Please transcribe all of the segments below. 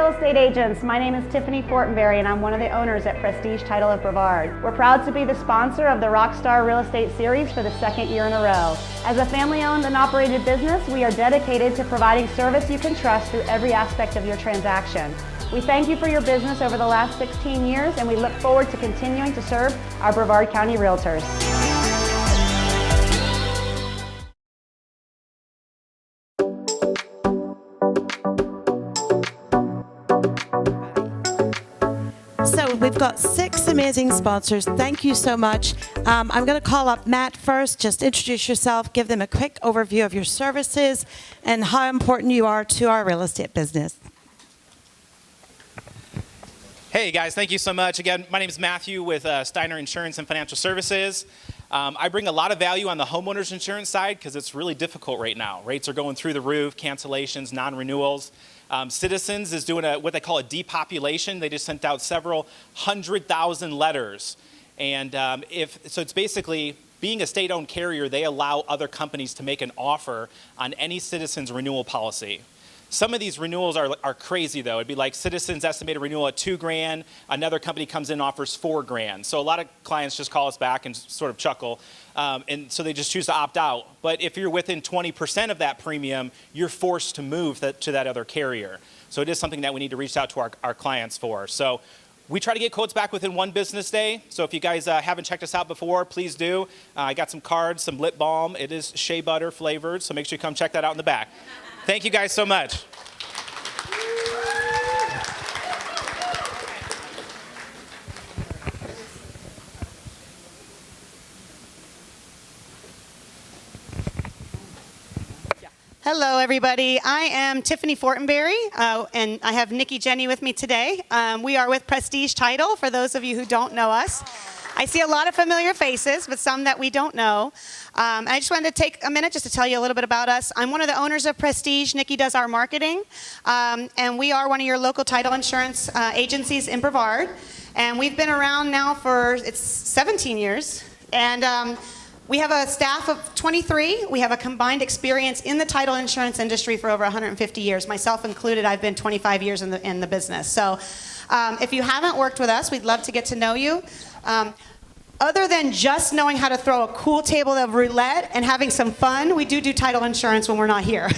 real estate agents. My name is Tiffany Fortenberry and I'm one of the owners at Prestige Title of Brevard. We're proud to be the sponsor of the Rockstar Real Estate Series for the second year in a row. As a family-owned and operated business, we are dedicated to providing service you can trust through every aspect of your transaction. We thank you for your business over the last 16 years and we look forward to continuing to serve our Brevard County Realtors. We've got 6 amazing sponsors. Thank you so much. I'm going to call up Matt first. Just introduce yourself, give them a quick overview of your services and how important you are to our real estate business. Hey guys, thank you so much. Again, my name is Matthew with Steiner Insurance and Financial Services. I bring a lot of value on the homeowners insurance side because it's really difficult right now. Rates are going through the roof, cancellations, non-renewals. Citizens is doing what they call a depopulation. They just sent out several 100,000 letters. And so it's basically being a state-owned carrier, they allow other companies to make an offer on any Citizens renewal policy. Some of these renewals are crazy though. It'd be like Citizens estimated renewal at $2,000, another company comes in and offers $4,000. So a lot of clients just call us back and sort of chuckle, and so they just choose to opt out. But if you're within 20% of that premium, you're forced to move to that other carrier. So it is something that we need to reach out to our clients for. So we try to get quotes back within 1 business day. So if you guys haven't checked us out before, please do. I got some cards, some lip balm. It is shea butter flavored, so make sure you come check that out in the back. Thank you guys so much. Hello, everybody. I am Tiffany Fortenberry, and I have Nikki Jenny with me today. We are with Prestige Title, for those of you who don't know us. I see a lot of familiar faces, but some that we don't know. I just wanted to take a minute just to tell you a little bit about us. I'm one of the owners of Prestige. Nikki does our marketing, and we are one of your local title insurance agencies in Brevard. And we've been around now for, it's 17 years. And we have a staff of 23. We have a combined experience in the title insurance industry for over 150 years. Myself included, I've been 25 years in the business. So if you haven't worked with us, we'd love to get to know you. Other than just knowing how to throw a cool table of roulette and having some fun, we do title insurance when we're not here.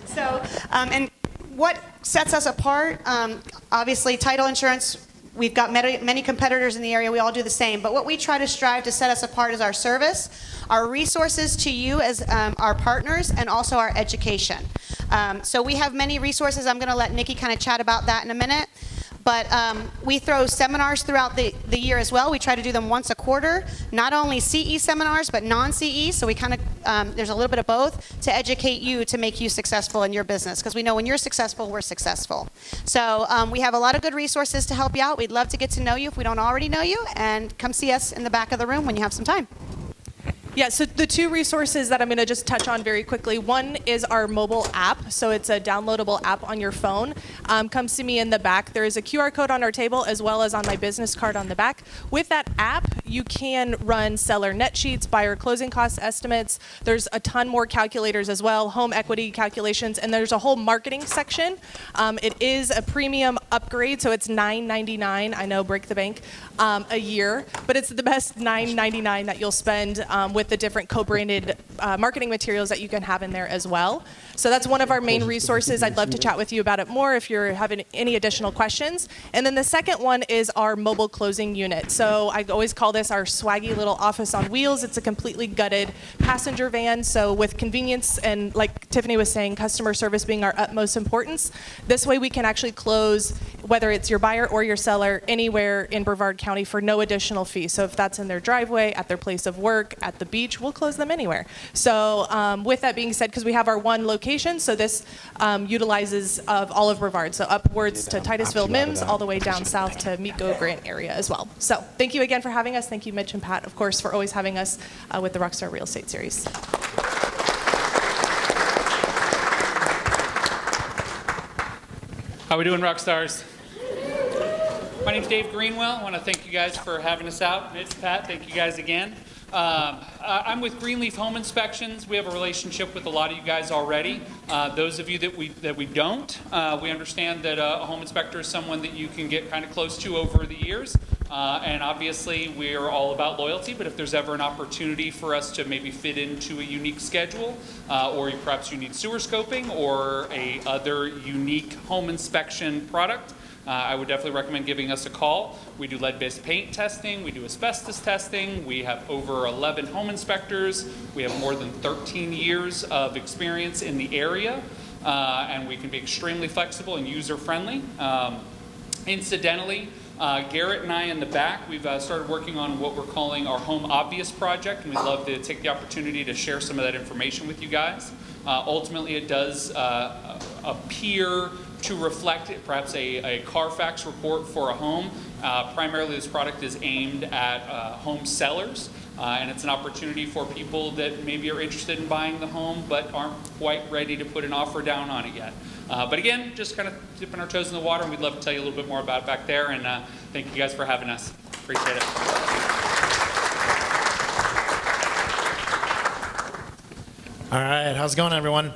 So, and what sets us apart, obviously title insurance, we've got many competitors in the area, we all do the same, but what we try to strive to set us apart is our service, our resources to you as our partners, and also our education. So we have many resources. I'm going to let Nikki kind of chat about that in a minute. But we throw seminars throughout the year as well. We try to do them once a quarter, not only CE seminars, but non-CE. So we kind of, there's a little bit of both to educate you to make you successful in your business. Because we know when you're successful, we're successful. So we have a lot of good resources to help you out. We'd love to get to know you if we don't already know you. And come see us in the back of the room when you have some time. Yeah, so the 2 resources that I'm going to just touch on very quickly. One is our mobile app. So it's a downloadable app on your phone. Come see me in the back. There is a QR code on our table as well as on my business card on the back. With that app, you can run seller net sheets, buyer closing cost estimates. There's a ton more calculators as well, home equity calculations, and there's a whole marketing section. It is a premium upgrade, so it's $9.99. I know, break the bank, a year, but it's the best $9.99 that you'll spend with the different co-branded marketing materials that you can have in there as well. So that's one of our main resources. I'd love to chat with you about it more if you're having any additional questions. And then the second one is our mobile closing unit. So I always call this our swaggy little office on wheels. It's a completely gutted passenger van. So with convenience and, like Tiffany was saying, customer service being our utmost importance, this way we can actually close, whether it's your buyer or your seller, anywhere in Brevard County for no additional fee. So if that's in their driveway, at their place of work, at the beach, we'll close them anywhere. So with that being said, because we have our one location, so this utilizes of all of Brevard, so upwards to Titusville, Mims, all the way down south to Mico Grant area as well. So thank you again for having us. Thank you, Mitch and Pat, of course, for always having us with the Rockstar Real Estate Series. How we doing, Rockstars? My name's Dave Greenwell. I want to thank you guys for having us out. Mitch, Pat, thank you guys again. I'm with Greenleaf Home Inspections. We have a relationship with a lot of you guys already. Those of you that we don't, we understand that a home inspector is someone that you can get kind of close to over the years. And obviously, we are all about loyalty, but if there's ever an opportunity for us to maybe fit into a unique schedule, or perhaps you need sewer scoping or a other unique home inspection product, I would definitely recommend giving us a call. We do lead-based paint testing, we do asbestos testing, we have over 11 home inspectors, we have more than 13 years of experience in the area, and we can be extremely flexible and user-friendly. Incidentally, Garrett and I in the back, we've started working on what we're calling our Home Obvious project, and we'd love to take the opportunity to share some of that information with you guys. Ultimately, it does appear to reflect perhaps a Carfax report for a home. Primarily, this product is aimed at home sellers, and it's an opportunity for people that maybe are interested in buying the home but aren't quite ready to put an offer down on it yet. But again, just kind of dipping our toes in the water, and we'd love to tell you a little bit more about it back there, and thank you guys for having us. Appreciate it. All right, how's it going, everyone?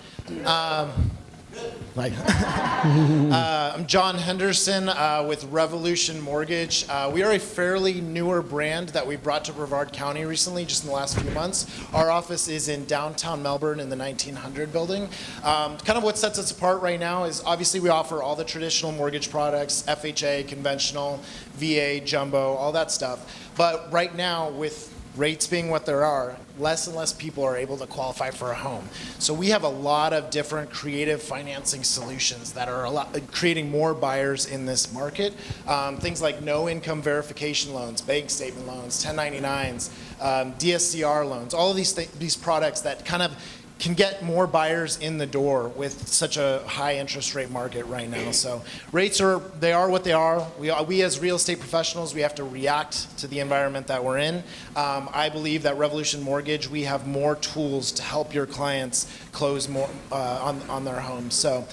I'm John Henderson with Revolution Mortgage. We are a fairly newer brand that we brought to Brevard County recently, just in the last few months. Our office is in downtown Melbourne in the 1900 building. Kind of what sets us apart right now is obviously we offer all the traditional mortgage products, FHA, conventional, VA, jumbo, all that stuff. But right now, with rates being what there are, less and less people are able to qualify for a home. So we have a lot of different creative financing solutions that are creating more buyers in this market. Things like no income verification loans, bank statement loans, 1099s, DSCR loans, all of these products that kind of can get more buyers in the door with such a high interest rate market right now. So rates are what they are. We as real estate professionals, we have to react to the environment that we're in. I believe that Revolution Mortgage, we have more tools to help your clients close more on their homes. So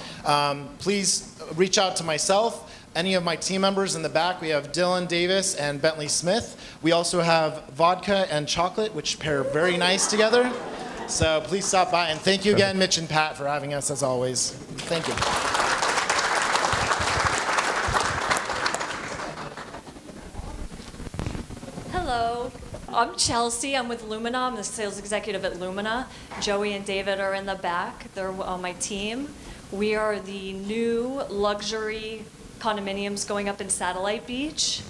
please reach out to myself, any of my team members in the back. We have Dylan Davis and Bentley Smith. We also have vodka and chocolate, which pair very nice together. So please stop by, and thank you again, Mitch and Pat, for having us as always. Thank you. Hello, I'm Chelsea. I'm with Lumina. I'm the sales executive at Lumina. Joey and David are in the back. They're on my team. We are the new luxury condominiums going up in Satellite Beach.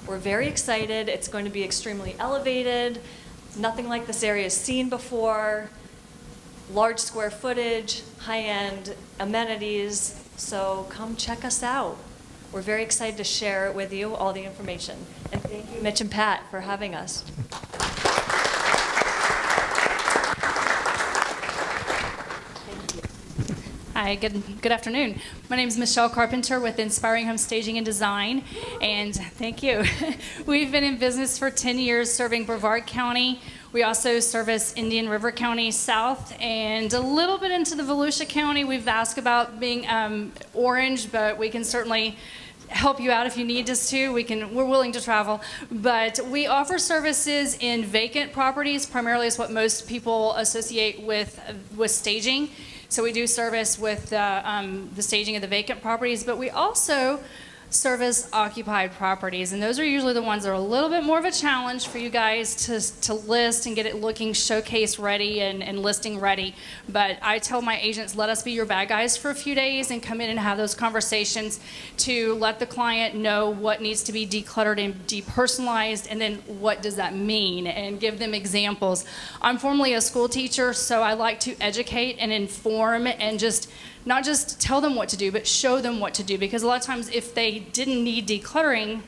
We're very excited. It's going to be extremely elevated. Nothing like this area is seen before. Large square footage, high-end amenities. So come check us out. We're very excited to share with you all the information. And thank you, Mitch and Pat, for having us. Hi, good afternoon. My name is Michelle Carpenter with Inspiring Home Staging and Design, and thank you. We've been in business for 10 years serving Brevard County. We also service Indian River County South and a little bit into the Volusia County. We've asked about being orange, but we can certainly help you out if you need us to. We're willing to travel. But we offer services in vacant properties, primarily is what most people associate with staging. So we do service with the staging of the vacant properties, but we also service occupied properties, and those are usually the ones that are a little bit more of a challenge for you guys to list and get it looking showcase ready and listing ready. But I tell my agents, let us be your bad guys for a few days and come in and have those conversations to let the client know what needs to be decluttered and depersonalized, and then what does that mean, and give them examples. I'm formerly a school teacher, so I like to educate and inform and just not just tell them what to do, but show them what to do. Because a lot of times if they didn't need decluttering,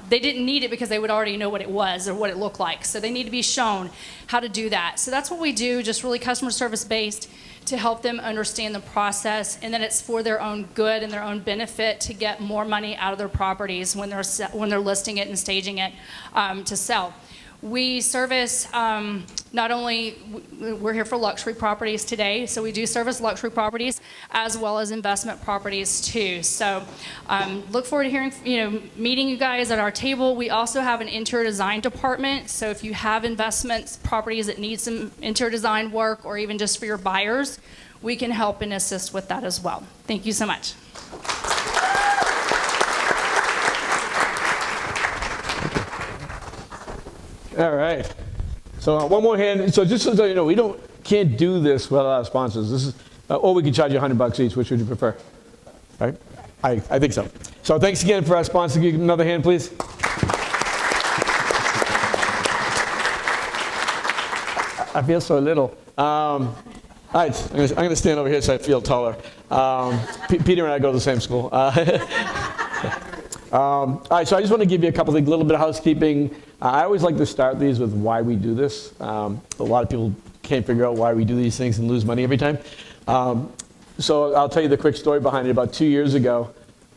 they didn't need it because they would already know what it was or what it looked like. So they need to be shown how to do that. So that's what we do, just really customer service based to help them understand the process. And then it's for their own good and their own benefit to get more money out of their properties when they're listing it and staging it to sell. We service not only, we're here for luxury properties today, so we do service luxury properties as well as investment properties too. So look forward to hearing, meeting you guys at our table. We also have an interior design department, so if you have investments, properties that need some interior design work, or even just for your buyers, we can help and assist with that as well. Thank you so much. All right. So one more hand. So just so you know, we can't do this without our sponsors. This is, or we can charge you $100 each. Which would you prefer? Right? I think so. So thanks again for our sponsor. Give another hand, please. I feel so little. All right, I'm going to stand over here so I feel taller. Peter and I go to the same school. All right, so I just want to give you a couple things, a little bit of housekeeping. I always like to start these with why we do this. A lot of people can't figure out why we do these things and lose money every time. So I'll tell you the quick story behind it. About 2 years ago,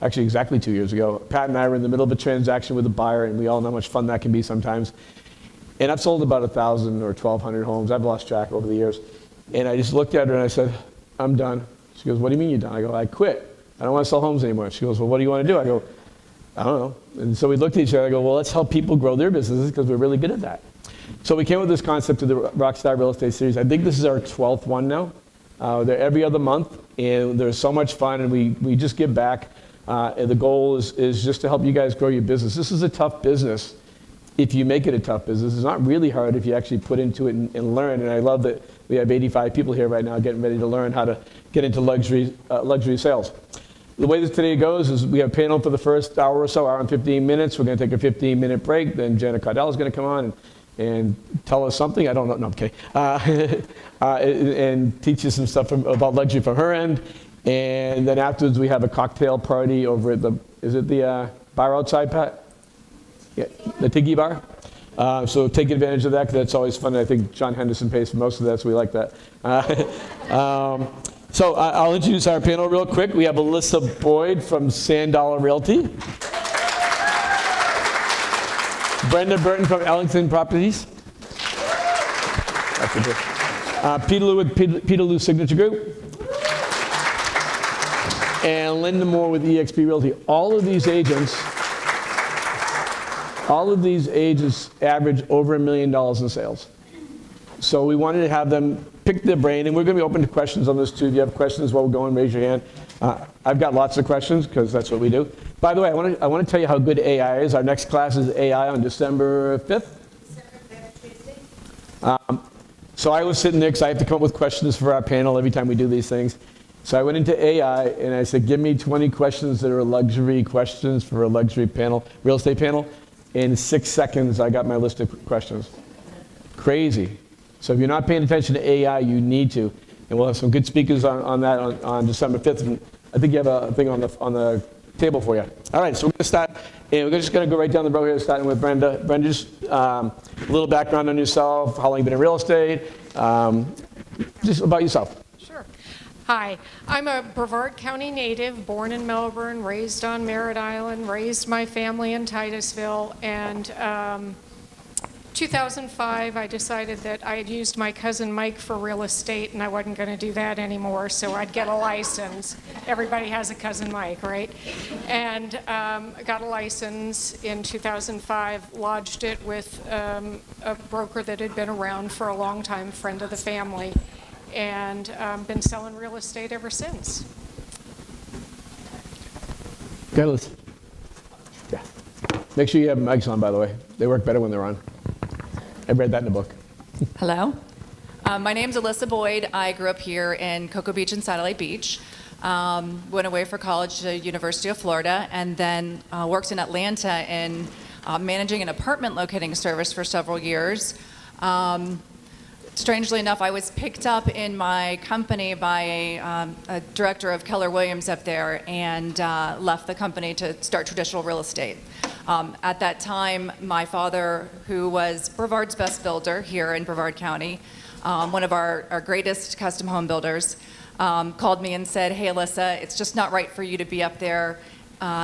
actually exactly 2 years ago, Pat and I were in the middle of a transaction with a buyer, and we all know how much fun that can be sometimes. And I've sold about 1,000 or 1,200 homes. I've lost track over the years. And I just looked at her and I said, I'm done. She goes, what do you mean you're done? I go, I quit. I don't want to sell homes anymore. She goes, well, what do you want to do? I go, I don't know. And so we looked at each other. I go, well, let's help people grow their businesses because we're really good at that. So we came up with this concept of the Rockstar Real Estate Series. I think this is our 12th one now. They're every other month, and they're so much fun, and we just give back. And the goal is just to help you guys grow your business. This is a tough business if you make it a tough business. It's not really hard if you actually put into it and learn. And I love that we have 85 people here right now getting ready to learn how to get into luxury sales. The way this today goes is we have a panel for the first hour or so, hour and 15 minutes. We're going to take a 15-minute break. Then Janet Cardell is going to come on and tell us something. I don't know. No, I'm kidding. And teach you some stuff about luxury from her end. And then afterwards, we have a cocktail party over at the bar outside, Pat? Yeah, the Tiki Bar. So take advantage of that because that's always fun. I think John Henderson pays for most of that, so we like that. So I'll introduce our panel real quick. We have Alyssa Boyd from Sand Dollar Realty. Brenda Burton from Ellington Properties. Peter Lou with Peter Lou Signature Group. And Linda Moore with eXp Realty. All of these agents average over $1 million in sales. So we wanted to have them pick their brain, and we're going to be open to questions on this too. If you have questions while we're going, raise your hand. I've got lots of questions because that's what we do. By the way, I want to tell you how good AI is. Our next class is AI on December 5th. So I was sitting there because I have to come up with questions for our panel every time we do these things. So I went into AI and I said, give me 20 questions that are luxury questions for a luxury panel, real estate panel. In 6 seconds, I got my list of questions. Crazy. So if you're not paying attention to AI, you need to. And we'll have some good speakers on that on December 5th. And I think you have a thing on the table for you. All right, so we're going to start. And we're just going to go right down the road here, starting with Brenda. Brenda, just a little background on yourself, how long you've been in real estate, just about yourself. Sure. Hi, I'm a Brevard County native, born in Melbourne, raised on Merritt Island, raised my family in Titusville, and 2005, I decided that I had used my cousin Mike for real estate, and I wasn't going to do that anymore, so I'd get a license. Everybody has a cousin Mike, right? And I got a license in 2005, lodged it with a broker that had been around for a long time, friend of the family, and been selling real estate ever since. Okay, Liz. Yeah. Make sure you have mics on, by the way. They work better when they're on. I read that in the book. Hello. My name's Alyssa Boyd. I grew up here in Cocoa Beach and Satellite Beach. Went away for college to University of Florida, and then worked in Atlanta in managing an apartment locating service for several years. Strangely enough, I was picked up in my company by a director of Keller Williams up there, and left the company to start traditional real estate. At that time, my father, who was Brevard's best builder here in Brevard County, one of our greatest custom home builders, called me and said, hey, Alyssa, it's just not right for you to be up there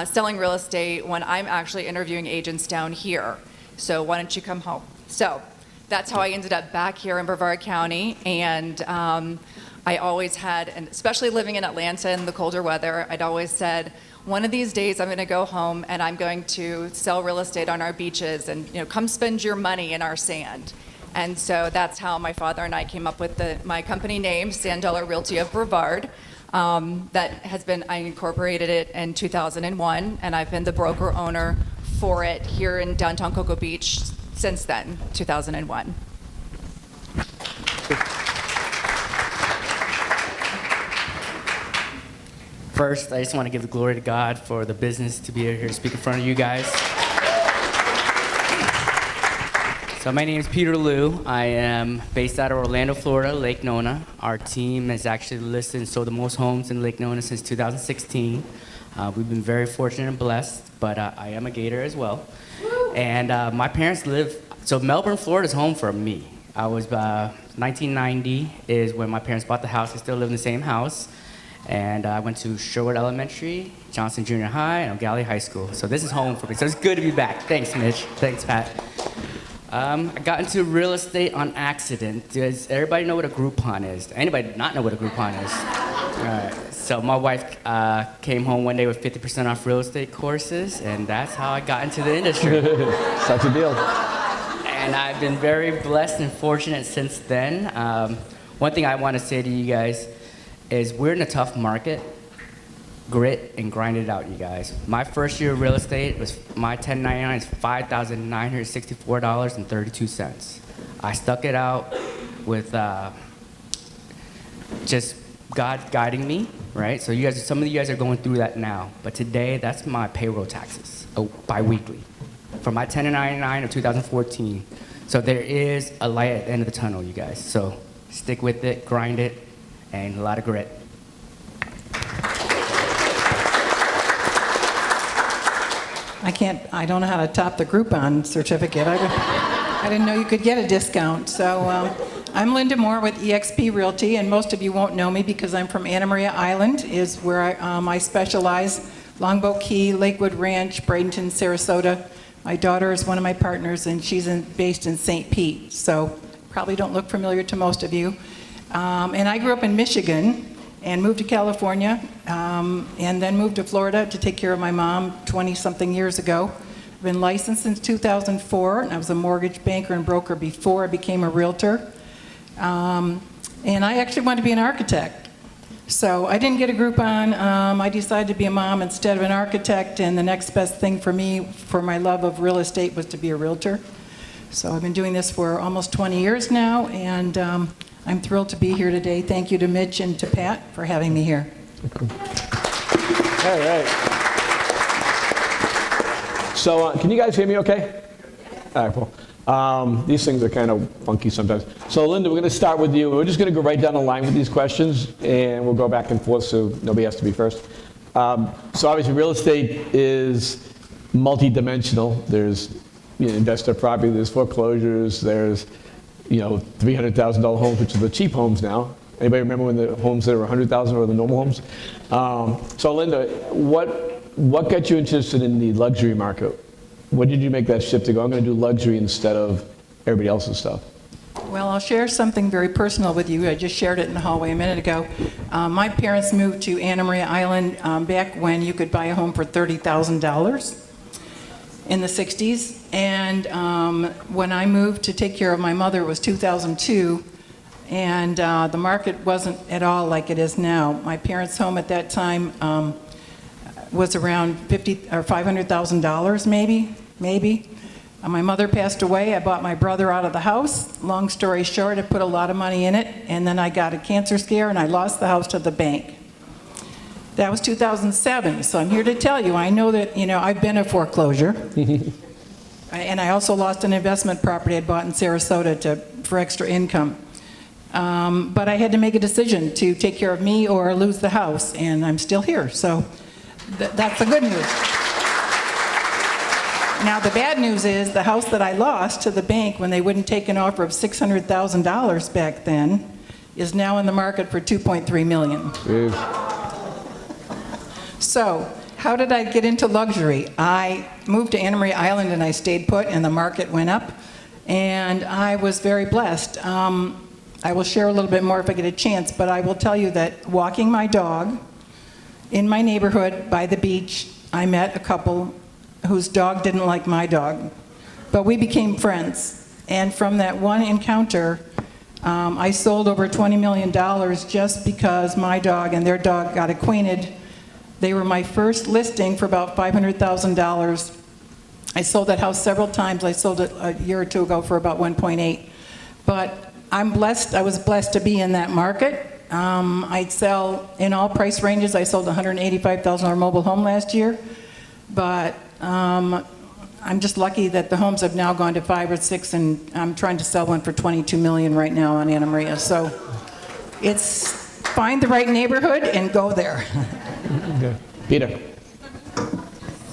selling real estate when I'm actually interviewing agents down here. So why don't you come home? So that's how I ended up back here in Brevard County. And I always had, and especially living in Atlanta in the colder weather, I'd always said, one of these days I'm going to go home and I'm going to sell real estate on our beaches and, you know, come spend your money in our sand. And so that's how my father and I came up with my company name, Sand Dollar Realty of Brevard. I incorporated it in 2001, and I've been the broker owner for it here in downtown Cocoa Beach since then, 2001. First, I just want to give the glory to God for the business to be here to speak in front of you guys. So my name is Peter Liu. I am based out of Orlando, Florida, Lake Nona. Our team has actually listed and sold the most homes in Lake Nona since 2016. We've been very fortunate and blessed, but I am a Gator as well. And my parents live, so Melbourne, Florida is home for me. I was, 1990 is when my parents bought the house. I still live in the same house. And I went to Sherwood Elementary, Johnson Junior High, and O'Galley High School. So this is home for me. So it's good to be back. Thanks, Mitch. Thanks, Pat. I got into real estate on accident. Does everybody know what a Groupon is? Anybody not know what a Groupon is? All right. So my wife came home one day with 50% off real estate courses, and that's how I got into the industry. Such a deal. And I've been very blessed and fortunate since then. One thing I want to say to you guys is we're in a tough market. Grit and grind it out, you guys. My first year of real estate was my 1099 is $5,964.32. I stuck it out with just God guiding me, right? So you guys, some of you guys are going through that now. But today, that's my payroll taxes, bi-weekly, for my 1099 of 2014. So there is a light at the end of the tunnel, you guys. So stick with it, grind it, and a lot of grit. I don't know how to top the Groupon certificate. I didn't know you could get a discount. So I'm Linda Moore with eXp Realty, and most of you won't know me because I'm from Anna Maria Island, is where I specialize. Longboat Key, Lakewood Ranch, Bradenton, Sarasota. My daughter is one of my partners, and she's based in St. Pete, so probably don't look familiar to most of you. And I grew up in Michigan and moved to California, and then moved to Florida to take care of my mom 20-something years ago. I've been licensed since 2004, and I was a mortgage banker and broker before I became a realtor. And I actually wanted to be an architect. So I didn't get a Groupon. I decided to be a mom instead of an architect, and the next best thing for me, for my love of real estate, was to be a realtor. So I've been doing this for almost 20 years now, and I'm thrilled to be here today. Thank you to Mitch and to Pat for having me here. All right. So can you guys hear me okay? All right, cool. These things are kind of funky sometimes. So Linda, we're going to start with you. We're just going to go right down the line with these questions, and we'll go back and forth so nobody has to be first. So obviously real estate is multi-dimensional. There's investor property, there's foreclosures, there's $300,000 homes, which are the cheap homes now. Anybody remember when the homes that were $100,000 were the normal homes? So Linda, what got you interested in the luxury market? What did you make that shift to go, I'm going to do luxury instead of everybody else's stuff? Well, I'll share something very personal with you. I just shared it in the hallway a minute ago. My parents moved to Anna Maria Island back when you could buy a home for $30,000 in the 60s. And when I moved to take care of my mother, it was 2002. And the market wasn't at all like it is now. My parents' home at that time was around $50,000 or $500,000, maybe. My mother passed away. I bought my brother out of the house. Long story short, I put a lot of money in it, and then I got a cancer scare, and I lost the house to the bank. That was 2007, so I'm here to tell you, I know that, I've been a foreclosure. And I also lost an investment property I'd bought in Sarasota for extra income. But I had to make a decision to take care of me or lose the house, and I'm still here, so that's the good news. Now, the bad news is the house that I lost to the bank when they wouldn't take an offer of $600,000 back then is now in the market for $2.3 million. So, how did I get into luxury? I moved to Anna Maria Island and I stayed put, and the market went up. and I was very blessed. I will share a little bit more if I get a chance, but I will tell you that walking my dog in my neighborhood by the beach, I met a couple whose dog didn't like my dog, but we became friends. And from that one encounter, I sold over $20 million just because my dog and their dog got acquainted. They were my first listing for about $500,000. I sold that house several times. I sold it a year or two ago for about 1.8. But I'm blessed. I was blessed to be in that market. I'd sell in all price ranges. I sold a $185,000 mobile home last year. But I'm just lucky that the homes have now gone to 5 or 6, and I'm trying to sell one for $22 million right now on Anna Maria. So it's find the right neighborhood and go there. Okay. Peter.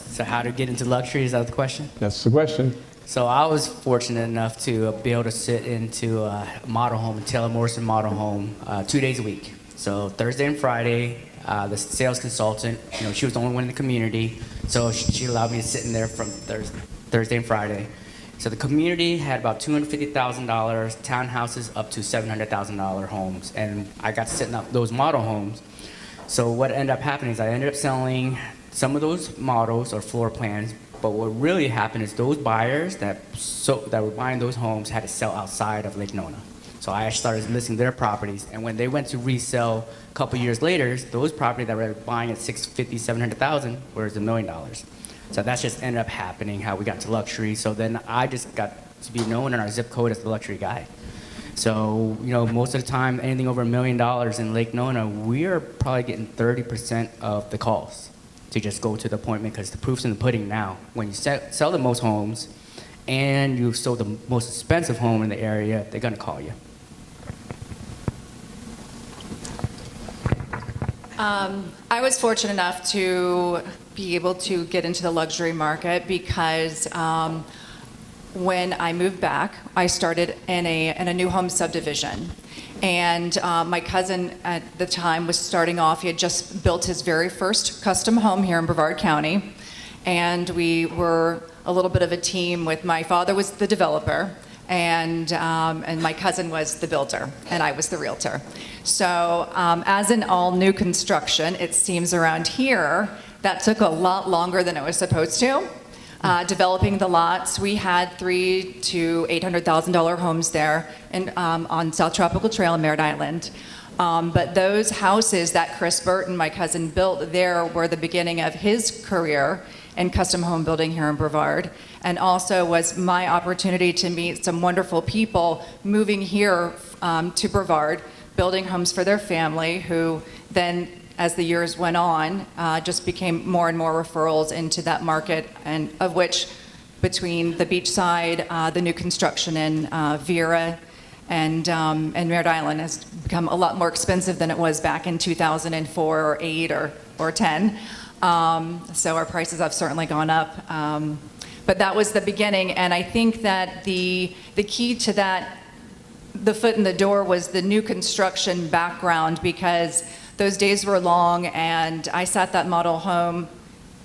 So how to get into luxury, is that the question? That's the question. So I was fortunate enough to be able to sit into a model home, a Taylor Morrison model home, 2 days a week. So Thursday and Friday, the sales consultant, she was the only one in the community, so she allowed me to sit in there from Thursday and Friday. So the community had about $250,000 townhouses up to $700,000 homes, and I got to sit in those model homes. So what ended up happening is I ended up selling some of those models or floor plans, but what really happened is those buyers that were buying those homes had to sell outside of Lake Nona. So I started listing their properties, and when they went to resell a couple years later, those properties that were buying at $650,000, $700,000 were $1 million. So that just ended up happening, how we got to luxury. So then I just got to be known in our zip code as the luxury guy. So, most of the time, anything over $1 million in Lake Nona, we are probably getting 30% of the calls to just go to the appointment, because the proof's in the pudding now. When you sell the most homes and you sold the most expensive home in the area, they're gonna call you. I was fortunate enough to be able to get into the luxury market because when I moved back, I started in a new home subdivision. And my cousin at the time was starting off. He had just built his very first custom home here in Brevard County. And we were a little bit of a team with, my father was the developer, and my cousin was the builder, and I was the realtor. So as in all new construction, it seems around here, that took a lot longer than it was supposed to. Developing the lots, we had $300,000 to $800,000 homes there on South Tropical Trail in Merritt Island. But those houses that Chris Burton, my cousin, built there were the beginning of his career in custom home building here in Brevard, and also was my opportunity to meet some wonderful people moving here to Brevard, building homes for their family, who then, as the years went on, just became more and more referrals into that market, and of which, between the beachside, the new construction in Vera, and Merritt Island has become a lot more expensive than it was back in 2004 or 8 or 10. So our prices have certainly gone up. But that was the beginning, and I think that the key to that, the foot in the door, was the new construction background, because those days were long, and I sat that model home,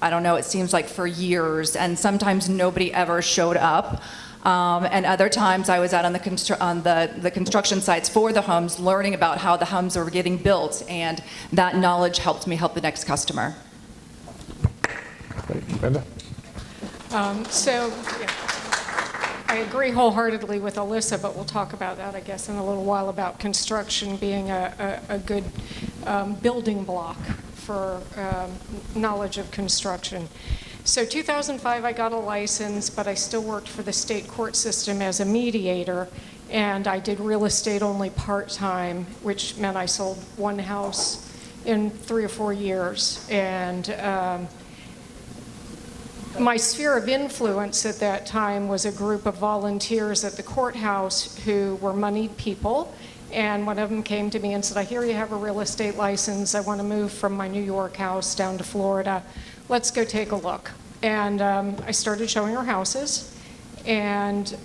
I don't know, it seems like for years, and sometimes nobody ever showed up. And other times I was out on the construction sites for the homes, learning about how the homes were getting built, and that knowledge helped me help the next customer. Brenda? I agree wholeheartedly with Alyssa, but we'll talk about that, I guess, in a little while, about construction being a good building block for knowledge of construction. So 2005, I got a license, but I still worked for the state court system as a mediator, and I did real estate only part-time, which meant I sold one house in 3 or 4 years. And my sphere of influence at that time was a group of volunteers at the courthouse who were moneyed people, and one of them came to me and said, I hear you have a real estate license. I want to move from my New York house down to Florida. Let's go take a look. And I started showing her houses, and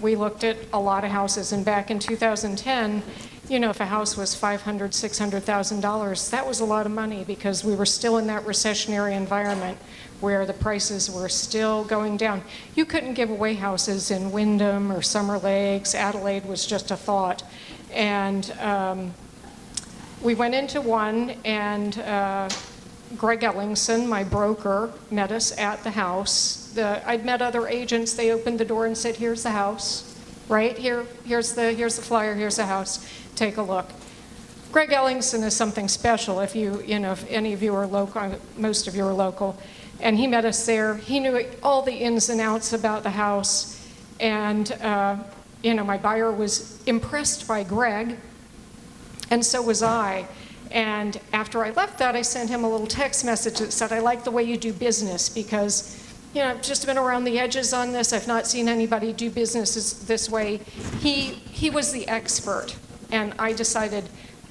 we looked at a lot of houses. And back in 2010, you know, if a house was $500,000, $600,000, that was a lot of money because we were still in that recessionary environment where the prices were still going down. You couldn't give away houses in Wyndham or Summer Lakes. Adelaide was just a thought. And we went into one, and Greg Ellingson, my broker, met us at the house. I'd met other agents. They opened the door and said, "Here's the house, right? Here's the flyer. Here's the house. Take a look." Greg Ellingson is something special. If if any of you are local, most of you are local, and he met us there. He knew all the ins and outs about the house, and my buyer was impressed by Greg, and so was I. And after I left that, I sent him a little text message that said, "I like the way you do business because, I've just been around the edges on this. I've not seen anybody do business this way." He was the expert, and I decided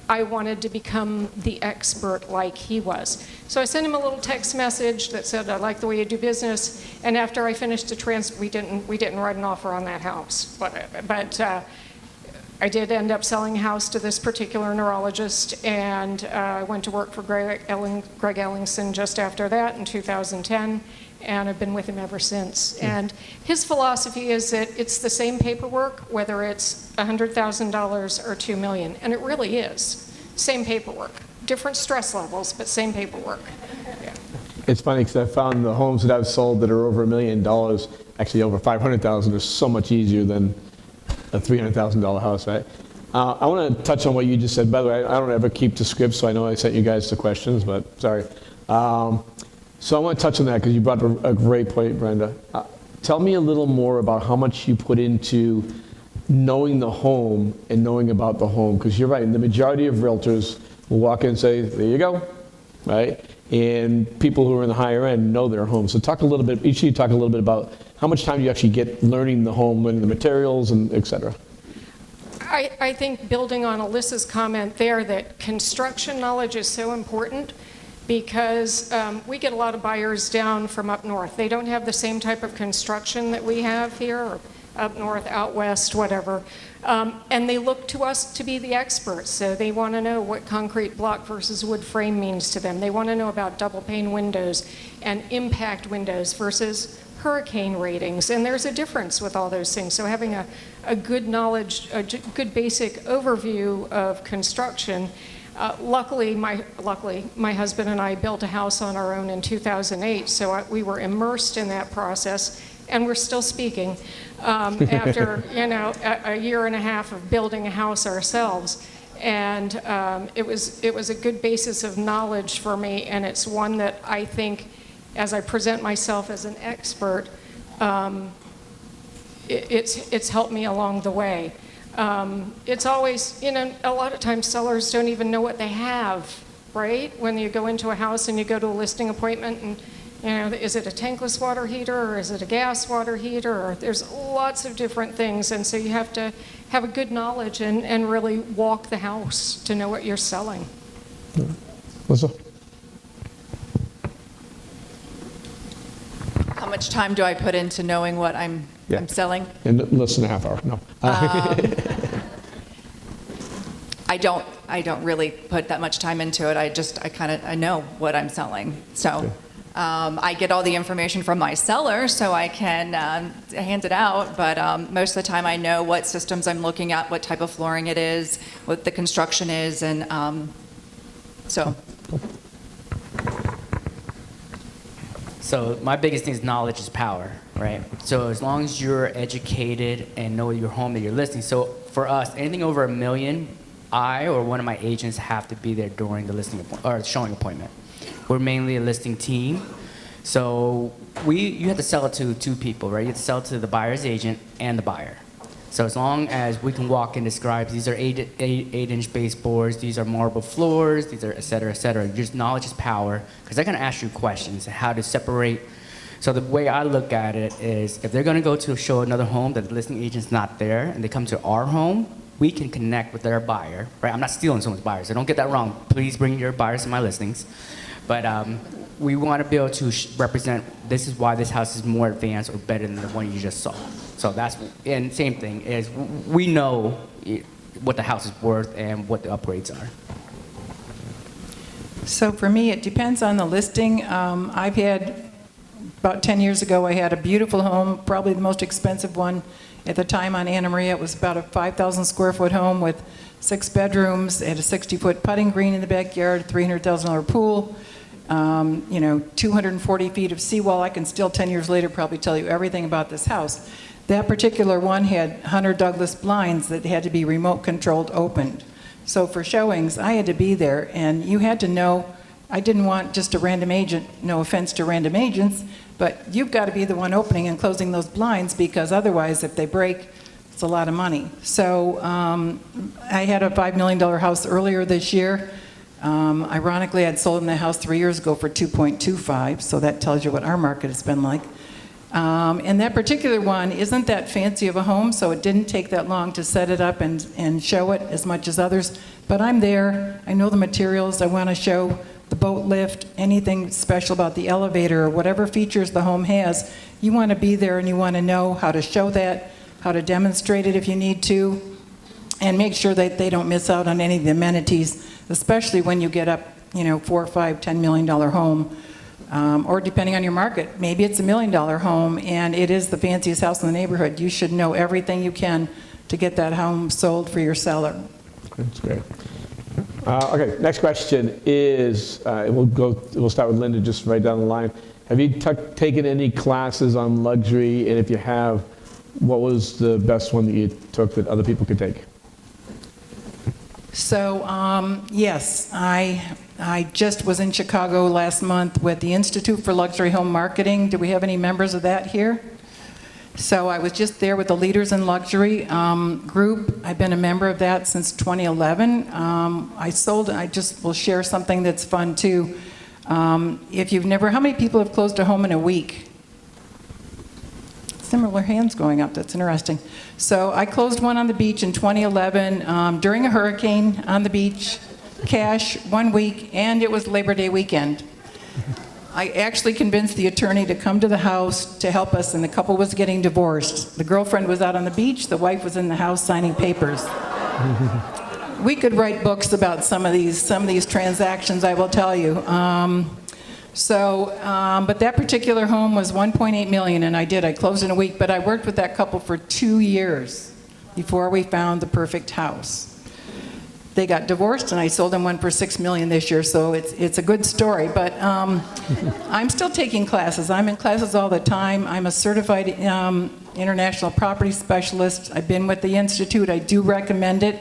I wanted to become the expert like he was. So I sent him a little text message that said, "I like the way you do business." And after I finished the we didn't write an offer on that house, but I did end up selling a house to this particular neurologist, and I went to work for Greg Ellingson just after that in 2010, and I've been with him ever since. And his philosophy is that it's the same paperwork, whether it's $100,000 or $2 million, and it really is. Same paperwork, different stress levels, but same paperwork. Yeah. It's funny because I found the homes that I've sold that are over $1 million, actually over $500,000, are so much easier than a $300,000 house, right? I want to touch on what you just said. By the way, I don't ever keep the script, so I know I sent you guys the questions, but sorry. So I want to touch on that because you brought up a great point, Brenda. Tell me a little more about how much you put into knowing the home and knowing about the home, because you're right, the majority of realtors will walk in and say, "There you go," right? And people who are in the higher end know their home. So talk a little bit, each of you talk a little bit about how much time you actually get learning the home, learning the materials, and et cetera. I think building on Alyssa's comment there that construction knowledge is so important because we get a lot of buyers down from up north. They don't have the same type of construction that we have here, or up north, out west, whatever. And they look to us to be the experts. So they want to know what concrete block versus wood frame means to them. They want to know about double pane windows and impact windows versus hurricane ratings. And there's a difference with all those things. So having a good knowledge, a good basic overview of construction. Luckily, my husband and I built a house on our own in 2008. So we were immersed in that process. And we're still speaking after a year and a half of building a house ourselves, and it was a good basis of knowledge for me, and it's one that I think, as I present myself as an expert, it's helped me along the way. It's always, a lot of times sellers don't even know what they have, right? When you go into a house and you go to a listing appointment and is it a tankless water heater or is it a gas water heater? Or there's lots of different things, and so you have to have a good knowledge and really walk the house to know what you're selling. Melissa? How much time do I put into knowing what I'm selling? In less than a half hour, no. I don't really put that much time into it. I know what I'm selling. So. I get all the information from my seller so I can hand it out, but most of the time I know what systems I'm looking at, what type of flooring it is, what the construction is, and so. So my biggest thing is knowledge is power, right? So as long as you're educated and know your home that you're listing. So for us, anything over $1 million, I or one of my agents have to be there during the listing or showing appointment. We're mainly a listing team. So you have to sell it to two people, right? You have to sell it to the buyer's agent and the buyer. So as long as we can walk and describe, these are 8-inch baseboards, these are marble floors, these are et cetera, et cetera. Just knowledge is power, because they're gonna ask you questions, how to separate. So the way I look at it is, if they're gonna go to show another home that the listing agent's not there, and they come to our home, we can connect with their buyer, right? I'm not stealing someone's buyer, so don't get that wrong. Please bring your buyers to my listings. But we want to be able to represent, this is why this house is more advanced or better than the one you just saw. So that's, and same thing is, we know what the house is worth and what the upgrades are. So for me, it depends on the listing. I've had, about 10 years ago, I had a beautiful home, probably the most expensive one at the time on Anna Maria. It was about a 5,000 square foot home with 6 bedrooms, it had a 60-foot putting green in the backyard, $300,000 pool, 240 feet of seawall. I can still, 10 years later, probably tell you everything about this house. That particular one had Hunter Douglas blinds that had to be remote controlled opened. So for showings, I had to be there, and you had to know, I didn't want just a random agent, no offense to random agents, but you've got to be the one opening and closing those blinds, because otherwise, if they break, it's a lot of money. So I had a $5 million house earlier this year. Ironically, I'd sold in the house 3 years ago for $2.25, so that tells you what our market has been like. And that particular one isn't that fancy of a home, so it didn't take that long to set it up and show it as much as others. But I'm there, I know the materials, I want to show the boat lift, anything special about the elevator, or whatever features the home has. You want to be there and you want to know how to show that, how to demonstrate it if you need to, and make sure that they don't miss out on any of the amenities, especially when you get up, $4, $5, $10 million home. Or depending on your market, maybe it's $1 million home and it is the fanciest house in the neighborhood. You should know everything you can to get that home sold for your seller. That's great. Okay, next question is, we'll start with Linda just right down the line. Have you taken any classes on luxury? And if you have, what was the best one that you took that other people could take? So, yes, I just was in Chicago last month with the Institute for Luxury Home Marketing. Do we have any members of that here? So I was just there with the Leaders in Luxury group. I've been a member of that since 2011. I just will share something that's fun too. If you've never, how many people have closed a home in a week? Similar hands going up, that's interesting. So I closed one on the beach in 2011 during a hurricane on the beach, cash, 1 week, and it was Labor Day weekend. I actually convinced the attorney to come to the house to help us, and the couple was getting divorced. The girlfriend was out on the beach, the wife was in the house signing papers. We could write books about some of these transactions, I will tell you. But that particular home was $1.8 million, and I closed in a week, but I worked with that couple for 2 years before we found the perfect house. They got divorced, and I sold them one for $6 million this year, so it's a good story. But I'm still taking classes. I'm in classes all the time. I'm a certified international property specialist. I've been with the Institute. I do recommend it.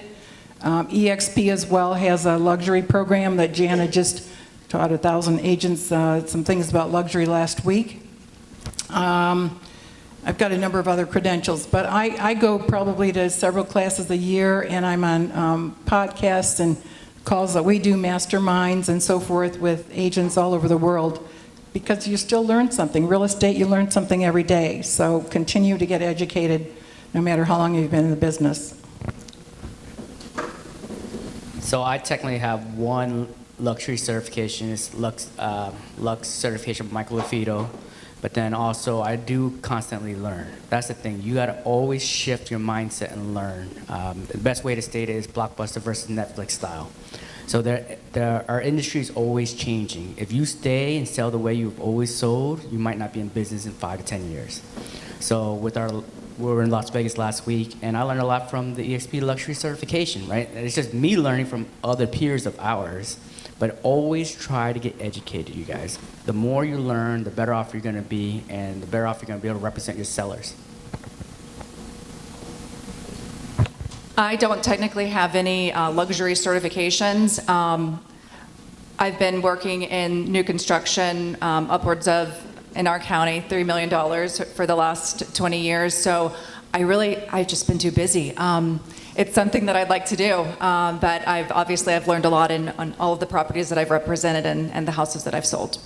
EXP as well has a luxury program that Jana just taught 1,000 agents some things about luxury last week. I've got a number of other credentials, but I go probably to several classes a year, and I'm on podcasts and calls that we do, masterminds and so forth, with agents all over the world, because you still learn something. Real estate, you learn something every day, so continue to get educated no matter how long you've been in the business. So I technically have one luxury certification. It's Lux certification from Michael LaFido. But then also, I do constantly learn. That's the thing. You got to always shift your mindset and learn. The best way to state it is Blockbuster versus Netflix style. So our industry is always changing. If you stay and sell the way you've always sold, you might not be in business in 5 to 10 years. So we were in Las Vegas last week, and I learned a lot from the EXP luxury certification, right? And it's just me learning from other peers of ours. But always try to get educated, you guys. The more you learn, the better off you're going to be, and the better off you're going to be able to represent your sellers. I don't technically have any luxury certifications. I've been working in new construction upwards of, in our county, $3 million for the last 20 years. So I've just been too busy. It's something that I'd like to do, but I've learned a lot on all of the properties that I've represented and the houses that I've sold.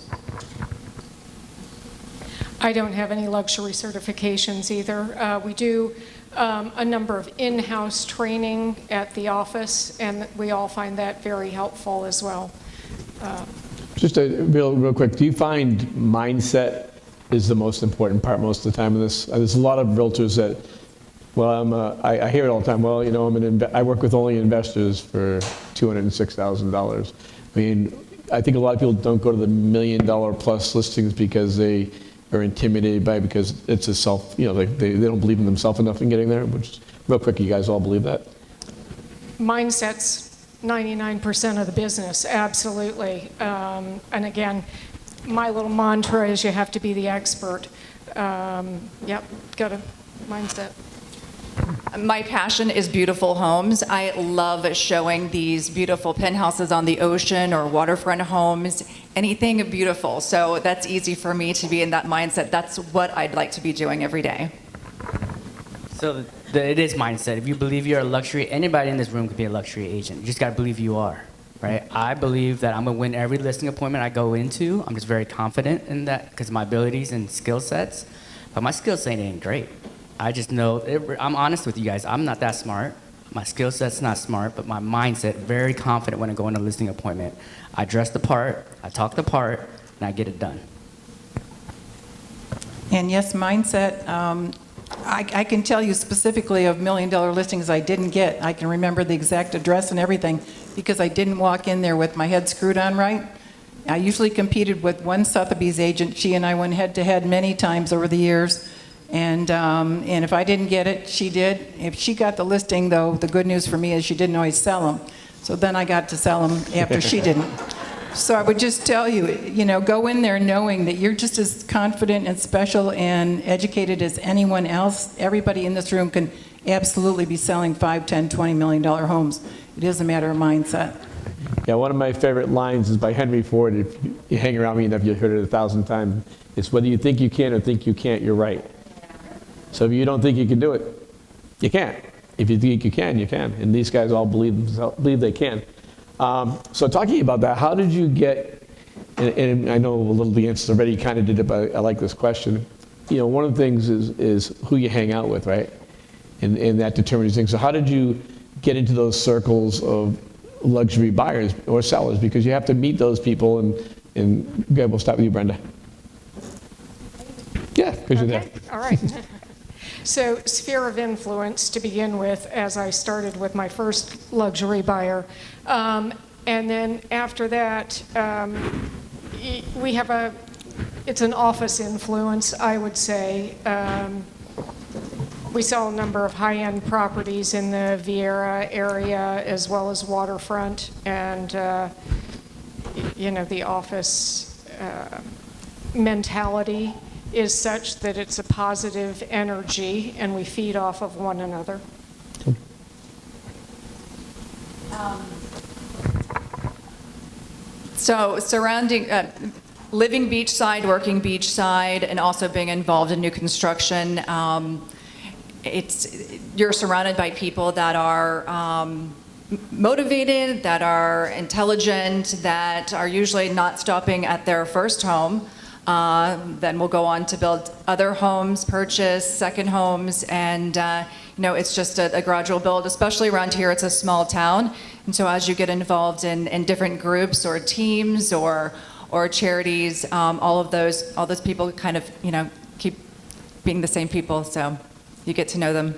I don't have any luxury certifications either. We do a number of in-house training at the office, and we all find that very helpful as well. Just real quick, do you find mindset is the most important part most of the time of this? There's a lot of realtors that Well, I hear it all the time. Well, you know, I work with only investors for $206,000. I mean, I think a lot of people don't go to the $1 million plus listings because they are intimidated by it, because it's a self, you know, they don't believe in themselves enough in getting there. Which, real quick, you guys all believe that? Mindset's 99% of the business, absolutely. And again, my little mantra is you have to be the expert. Yep, got a mindset. My passion is beautiful homes. I love showing these beautiful penthouses on the ocean or waterfront homes, anything beautiful. So that's easy for me to be in that mindset. That's what I'd like to be doing every day. So it is mindset. If you believe you're a luxury, anybody in this room could be a luxury agent. You just got to believe you are, right? I believe that I'm going to win every listing appointment I go into. I'm just very confident in that because of my abilities and skill sets. But my skill set ain't great. I just know, I'm honest with you guys, I'm not that smart. My skill set's not smart, but my mindset, very confident when I go into a listing appointment. I dress the part, I talk the part, and I get it done. And yes, mindset, I can tell you specifically of $1 million listings I didn't get. I can remember the exact address and everything because I didn't walk in there with my head screwed on right. I usually competed with one Sotheby's agent. She and I went head to head many times over the years. And if I didn't get it, she did. If she got the listing, though, the good news for me is she didn't always sell them. So then I got to sell them after she didn't. So I would just tell you, you know, go in there knowing that you're just as confident and special and educated as anyone else. Everybody in this room can absolutely be selling $5, $10, $20 million homes. It is a matter of mindset. Yeah, one of my favorite lines is by Henry Ford. If you hang around me enough, you've heard it 1,000 times. It's whether you think you can or think you can't, you're right. So if you don't think you can do it, you can't. If you think you can, you can. And these guys all believe they can. So talking about that, how did you get, and I know a little of the answers already, you kind of did it, but I like this question. You know, one of the things is who you hang out with, right? And that determines things. So how did you get into those circles of luxury buyers or sellers? Because you have to meet those people, and okay, we'll start with you, Brenda. Yeah, because you're there. All right. So sphere of influence to begin with, as I started with my first luxury buyer. And then after that, we have it's an office influence, I would say. We sell a number of high-end properties in the Vieira area as well as waterfront. And, you know, the office mentality is such that it's a positive energy and we feed off of one another. So surrounding, living beachside, working beachside, and also being involved in new construction, you're surrounded by people that are motivated, that are intelligent, that are usually not stopping at their first home. Then we'll go on to build other homes, purchase second homes, and you know, it's just a gradual build. Especially around here, it's a small town, and so as you get involved in different groups or teams or charities, all those people kind of, you know, keep being the same people, so you get to know them.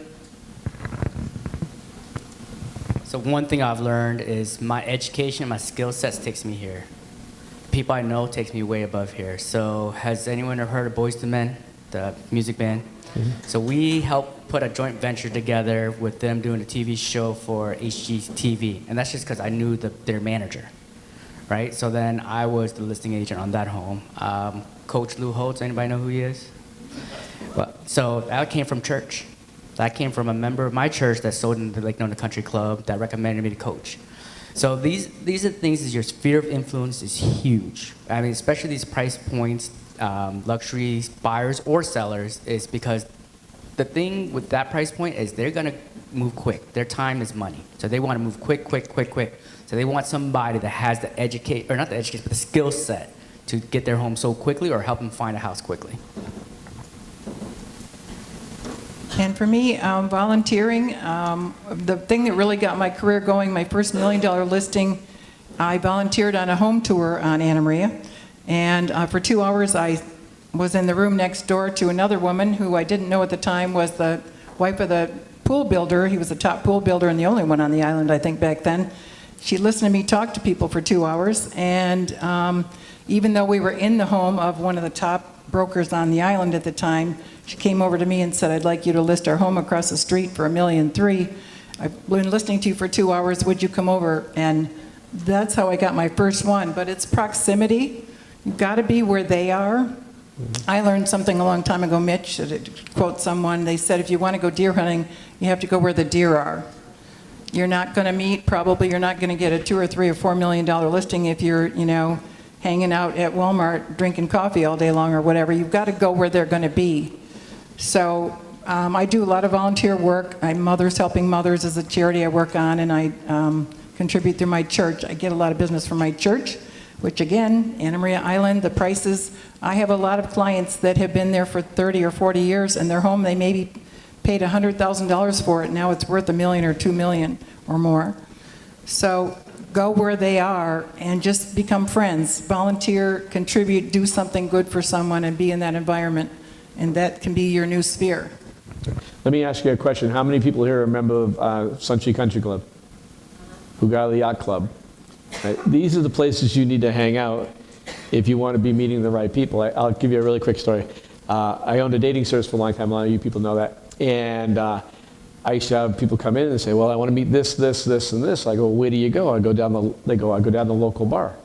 So one thing I've learned is my education, my skill sets takes me here. People I know takes me way above here. So has anyone ever heard of Boyz II Men, the music band? Mm-hmm. So we helped put a joint venture together with them doing a TV show for HGTV. And that's just because I knew their manager, right? So then I was the listing agent on that home. Coach Lou Holtz, anybody know who he is? Well, so that came from church. That came from a member of my church that sold in the Lake Nona Country Club that recommended me to coach. So these are the things, is your sphere of influence is huge. I mean, especially these price points, luxury buyers or sellers, is because the thing with that price point is they're gonna move quick. Their time is money. So they wanna move quick. So they want somebody that has the not the education, but the skill set to get their home sold quickly or help them find a house quickly. And for me, volunteering, the thing that really got my career going, my first $1 million listing, I volunteered on a home tour on Anna Maria. And for 2 hours, I was in the room next door to another woman who I didn't know at the time was the wife of the pool builder. He was the top pool builder and the only one on the island, I think, back then. She listened to me talk to people for 2 hours, and even though we were in the home of one of the top brokers on the island at the time, she came over to me and said, "I'd like you to list our home across the street for $1.3 million. I've been listening to you for 2 hours. Would you come over?" And that's how I got my first one. But it's proximity. You've got to be where they are. I learned something a long time ago, Mitch, to quote someone. They said, if you want to go deer hunting, you have to go where the deer are. You're not going to meet, probably you're not going to get a $2 or $3 or $4 million listing if you're, hanging out at Walmart drinking coffee all day long or whatever. You've got to go where they're going to be. So I do a lot of volunteer work. Mothers Helping Mothers is a charity I work on, and I contribute through my church. I get a lot of business from my church, which again, Anna Maria Island, the prices, I have a lot of clients that have been there for 30 or 40 years, and their home, they maybe paid $100,000 for it. Now it's worth $1 million or $2 million or more. So go where they are and just become friends. Volunteer, contribute, do something good for someone, and be in that environment. And that can be your new sphere. Let me ask you a question. How many people here remember Sunshine Country Club? Hugali Yacht Club? Right? These are the places you need to hang out if you want to be meeting the right people. I'll give you a really quick story. I owned a dating service for a long time. A lot of you people know that. And I used to have people come in and say, well, I want to meet this, this, this, and this. I go, where do you go? I go down the local bar.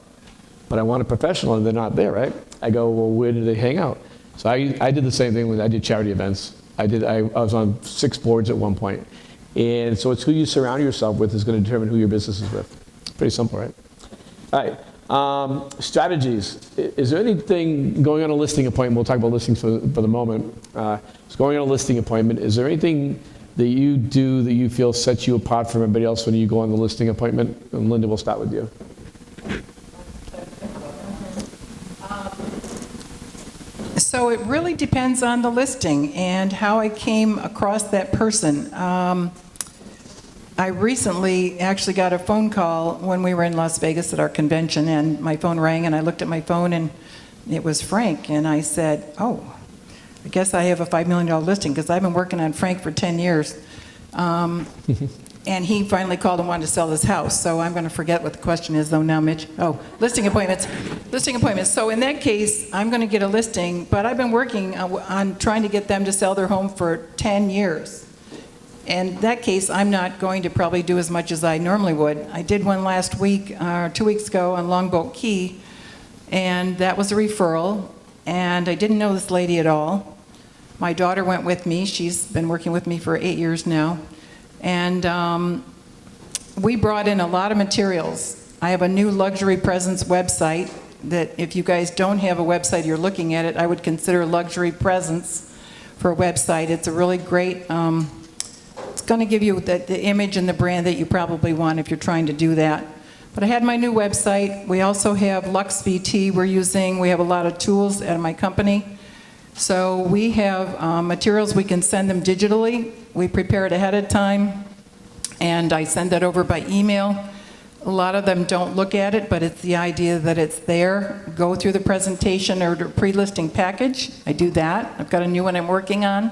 But I want a professional, and they're not there, right? I go, well, where do they hang out? So I did the same thing when I did charity events. I was on 6 boards at one point. And so it's who you surround yourself with is going to determine who your business is with. Pretty simple, right? All right. Strategies. Is there anything going on a listing appointment? We'll talk about listings for the moment. So going on a listing appointment, is there anything that you do that you feel sets you apart from everybody else when you go on the listing appointment? And Linda, we'll start with you. So it really depends on the listing and how I came across that person. I recently actually got a phone call when we were in Las Vegas at our convention, and my phone rang, and I looked at my phone, and it was Frank, and I said, oh, I guess I have a $5 million listing, because I've been working on Frank for 10 years. And he finally called and wanted to sell his house. So I'm going to forget what the question is, though, now, Mitch. Oh, listing appointments. Listing appointments. So in that case, I'm going to get a listing, but I've been working on trying to get them to sell their home for 10 years. In that case, I'm not going to probably do as much as I normally would. I did one last week, 2 weeks ago, on Longboat Key, and that was a referral, and I didn't know this lady at all. My daughter went with me. She's been working with me for 8 years now. And we brought in a lot of materials. I have a new Luxury Presence website that if you guys don't have a website, you're looking at it, I would consider Luxury Presence for a website. It's a really great, it's going to give you the image and the brand that you probably want if you're trying to do that. But I had my new website. We also have Lux VT we're using. We have a lot of tools at my company. So we have materials, we can send them digitally. We prepare it ahead of time, and I send that over by email. A lot of them don't look at it, but it's the idea that it's there. Go through the presentation or the pre-listing package. I do that. I've got a new one I'm working on.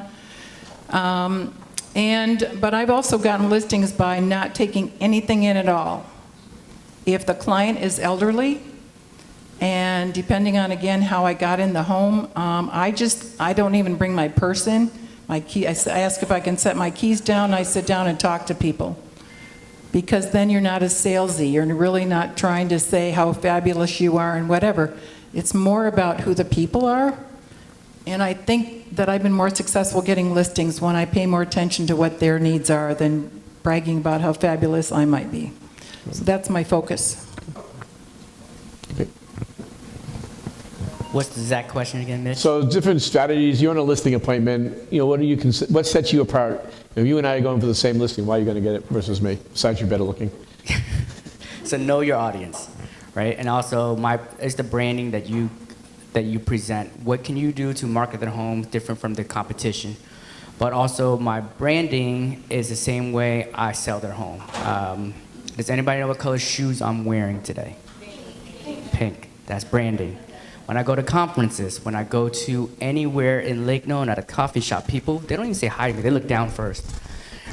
But I've also gotten listings by not taking anything in at all. If the client is elderly, and depending on, again, how I got in the home, I don't even bring my purse in. My key, I ask if I can set my keys down, and I sit down and talk to people. Because then you're not as salesy. You're really not trying to say how fabulous you are and whatever. It's more about who the people are. And I think that I've been more successful getting listings when I pay more attention to what their needs are than bragging about how fabulous I might be. So that's my focus. What's the exact question again, Mitch? So different strategies. You're on a listing appointment. What sets you apart? If you and I are going for the same listing, why are you going to get it versus me? Besides, you're better looking. So know your audience, right? And also, it's the branding that you present. What can you do to market their home different from the competition? But also, my branding is the same way I sell their home. Does anybody know what color shoes I'm wearing today? Pink. That's branding. When I go to conferences, when I go to anywhere in Lake Nona at a coffee shop, people, they don't even say hi to me. They look down first,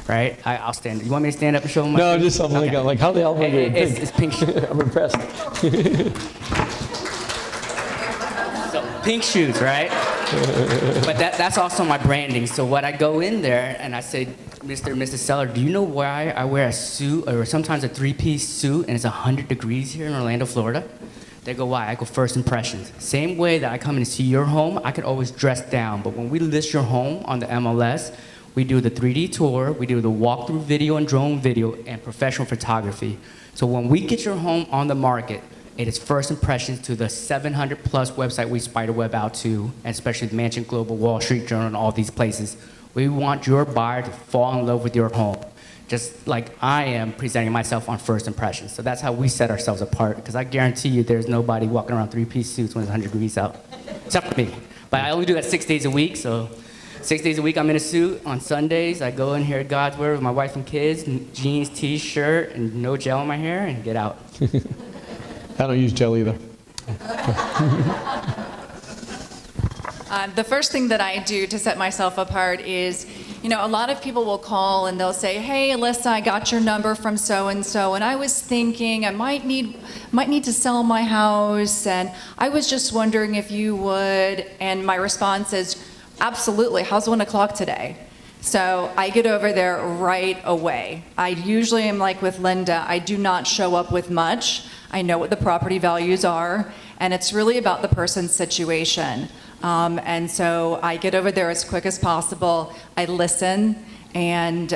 right? I'll stand. You want me to stand up and show them my No, shoes? just something Okay. like how the hell am I doing? It's pink. I'm impressed. So pink shoes, right? But that's also my branding. So when I go in there and I say, Mr. and Mrs. Seller, do you know why I wear a suit or sometimes a three-piece suit and it's 100 degrees here in Orlando, Florida? They go, why? I go, first impressions. Same way that I come in to see your home, I could always dress down. But when we list your home on the MLS, we do the 3D tour, we do the walkthrough video and drone video, and professional photography. So when we get your home on the market, it is first impressions to the 700 plus website we spiderweb out to, and especially the Mansion Global, Wall Street Journal, and all these places. We want your buyer to fall in love with your home, just like I am presenting myself on first impressions. So that's how we set ourselves apart, because I guarantee you there's nobody walking around three-piece suits when it's 100 degrees out, except for me. But I only do that 6 days a week, so 6 days a week I'm in a suit. On Sundays, I go in here at God's Word with my wife and kids, jeans, t-shirt, and no gel in my hair, and get out. I don't use gel either. The first thing that I do to set myself apart is, you know, a lot of people will call and they'll say, hey, Alyssa, I got your number from so-and-so, and I was thinking I might need to sell my house, and I was just wondering if you would, and my response is, absolutely, how's 1 o'clock today? So I get over there right away. I usually am like with Linda, I do not show up with much. I know what the property values are, and it's really about the person's situation. And so I get over there as quick as possible. I listen and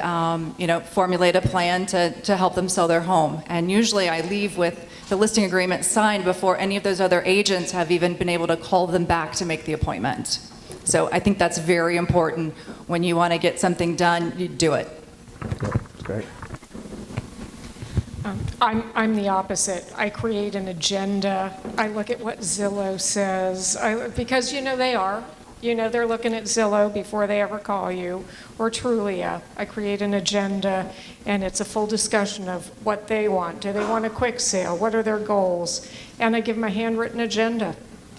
you know, formulate a plan to help them sell their home. And usually I leave with the listing agreement signed before any of those other agents have even been able to call them back to make the appointment. So I think that's very important. When you want to get something done, you do it. That's great. I'm the opposite. I create an agenda. I look at what Zillow says, because you know they are. You know they're looking at Zillow before they ever call you, or Trulia. I create an agenda, and it's a full discussion of what they want. Do they want a quick sale? What are their goals? And I give them a handwritten agenda.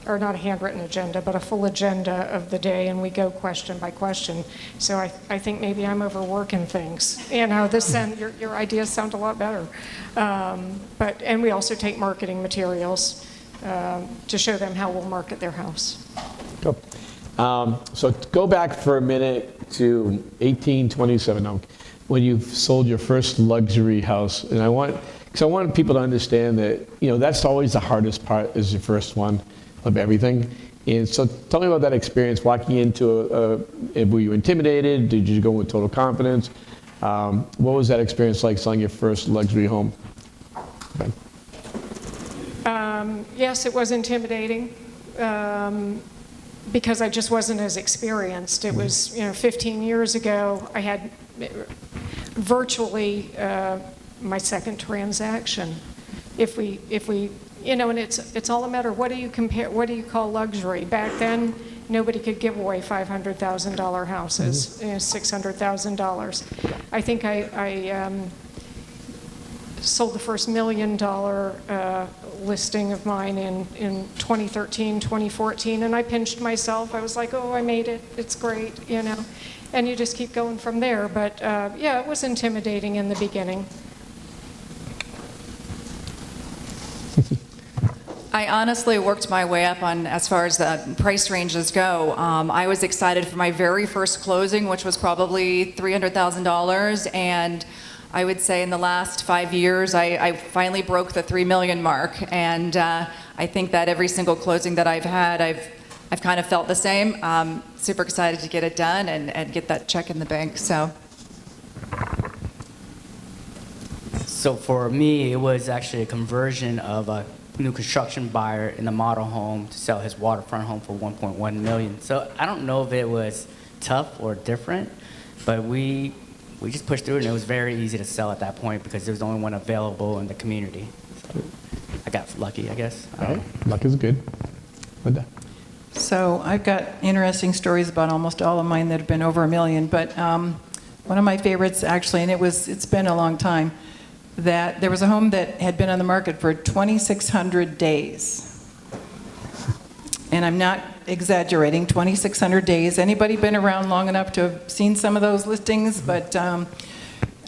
Or not a handwritten agenda, but a full agenda of the day, and we go question by question. So I think maybe I'm overworking things. You know, your ideas sound a lot better. And we also take marketing materials to show them how we'll market their house. Cool. So go back for a minute to 1827, now, when you sold your first luxury house, and I want people to understand that, you know, that's always the hardest part, is your first one of everything. And so tell me about that experience walking into were you intimidated? Did you go with total confidence? What was that experience like selling your first luxury home? Okay. Yes, it was intimidating because I just wasn't as experienced. It was, you know, 15 years ago. I had virtually my second transaction. If we you know, and it's all a matter of what do you call luxury? Back then, nobody could give away $500,000 houses, you know, $600,000. I think I sold the first $1 million listing of mine in 2013, 2014, and I pinched myself. I was like, oh, I made it. It's great, you know. And you just keep going from there. But yeah, it was intimidating in the beginning. I honestly worked my way up on as far as the price ranges go. I was excited for my very first closing, which was probably $300,000, and I would say in the last 5 years, I finally broke the 3 million mark, and I think that every single closing that I've had, I've kind of felt the same. Super excited to get it done and get that check in the bank. So for me, it was actually a conversion of a new construction buyer in the model home to sell his waterfront home for $1.1 million. So I don't know if it was tough or different, but we just pushed through it, and it was very easy to sell at that point because there was the only one available in the community. So I got lucky, I guess. Luck is good. Linda? So I've got interesting stories about almost all of mine that have been over $1 million, but one of my favorites actually, and it's been a long time, that there was a home that had been on the market for 2,600 days. and I'm not exaggerating, 2,600 days. Anybody been around long enough to have seen some of those listings? But,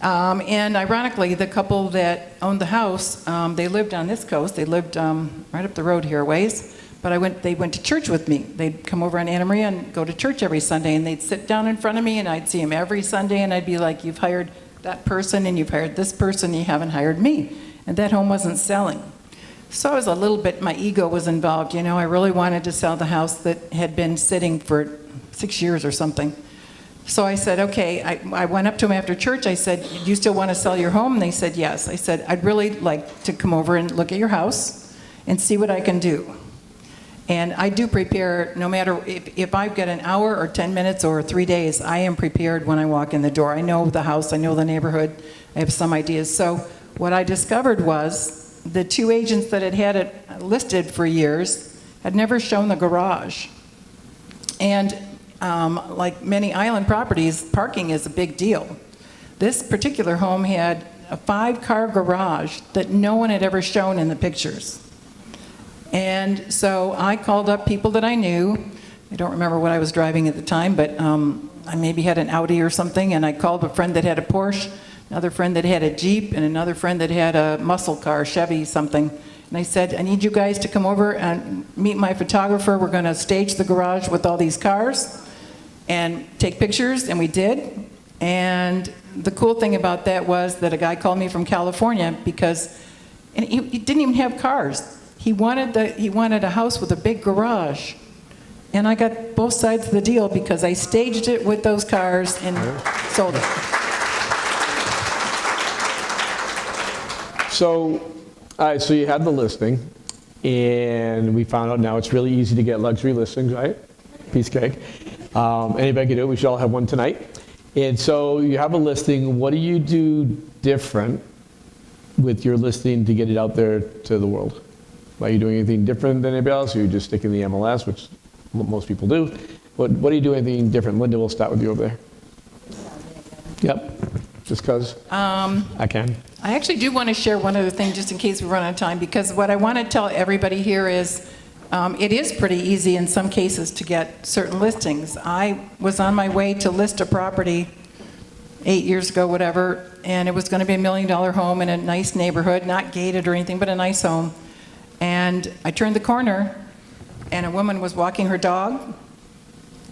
and ironically, the couple that owned the house, they lived on this coast. They lived right up the road here a ways. But they went to church with me. They'd come over on Anna Maria and go to church every Sunday, and they'd sit down in front of me, and I'd see them every Sunday, and I'd be like, you've hired that person, and you've hired this person, you haven't hired me. And that home wasn't selling. So I was a little bit, my ego was involved. You know, I really wanted to sell the house that had been sitting for 6 years or something. So I said, okay, I went up to them after church. I said, do you still want to sell your home? And they said, yes. I said, I'd really like to come over and look at your house and see what I can do. And I do prepare, no matter if I've got an hour or 10 minutes or 3 days, I am prepared when I walk in the door. I know the house, I know the neighborhood, I have some ideas. So what I discovered was the two agents that had it listed for years had never shown the garage. And like many island properties, parking is a big deal. This particular home had a 5-car garage that no one had ever shown in the pictures. And so I called up people that I knew. I don't remember what I was driving at the time, but I maybe had an Audi or something, and I called a friend that had a Porsche, another friend that had a Jeep, and another friend that had a muscle car, Chevy something. And I said, I need you guys to come over and meet my photographer. We're going to stage the garage with all these cars and take pictures, and we did. And the cool thing about that was that a guy called me from California and he didn't even have cars. He wanted a house with a big garage. And I got both sides of the deal because I staged it with those cars and sold it. So, all right, so you had the listing, and we found out now it's really easy to get luxury listings, right? Piece of cake. Anybody can do it. We should all have one tonight. And so you have a listing. What do you do different with your listing to get it out there to the world? Are you doing anything different than anybody else? Or are you just sticking the MLS, which most people do? What do you do anything different? Linda, we'll start with you over there. Yep, just because I can. I actually do want to share one other thing just in case we run out of time, because what I want to tell everybody here is it is pretty easy in some cases to get certain listings. I was on my way to list a property 8 years ago, whatever, and it was going to be $1 million home in a nice neighborhood, not gated or anything, but a nice home. And I turned the corner, and a woman was walking her dog,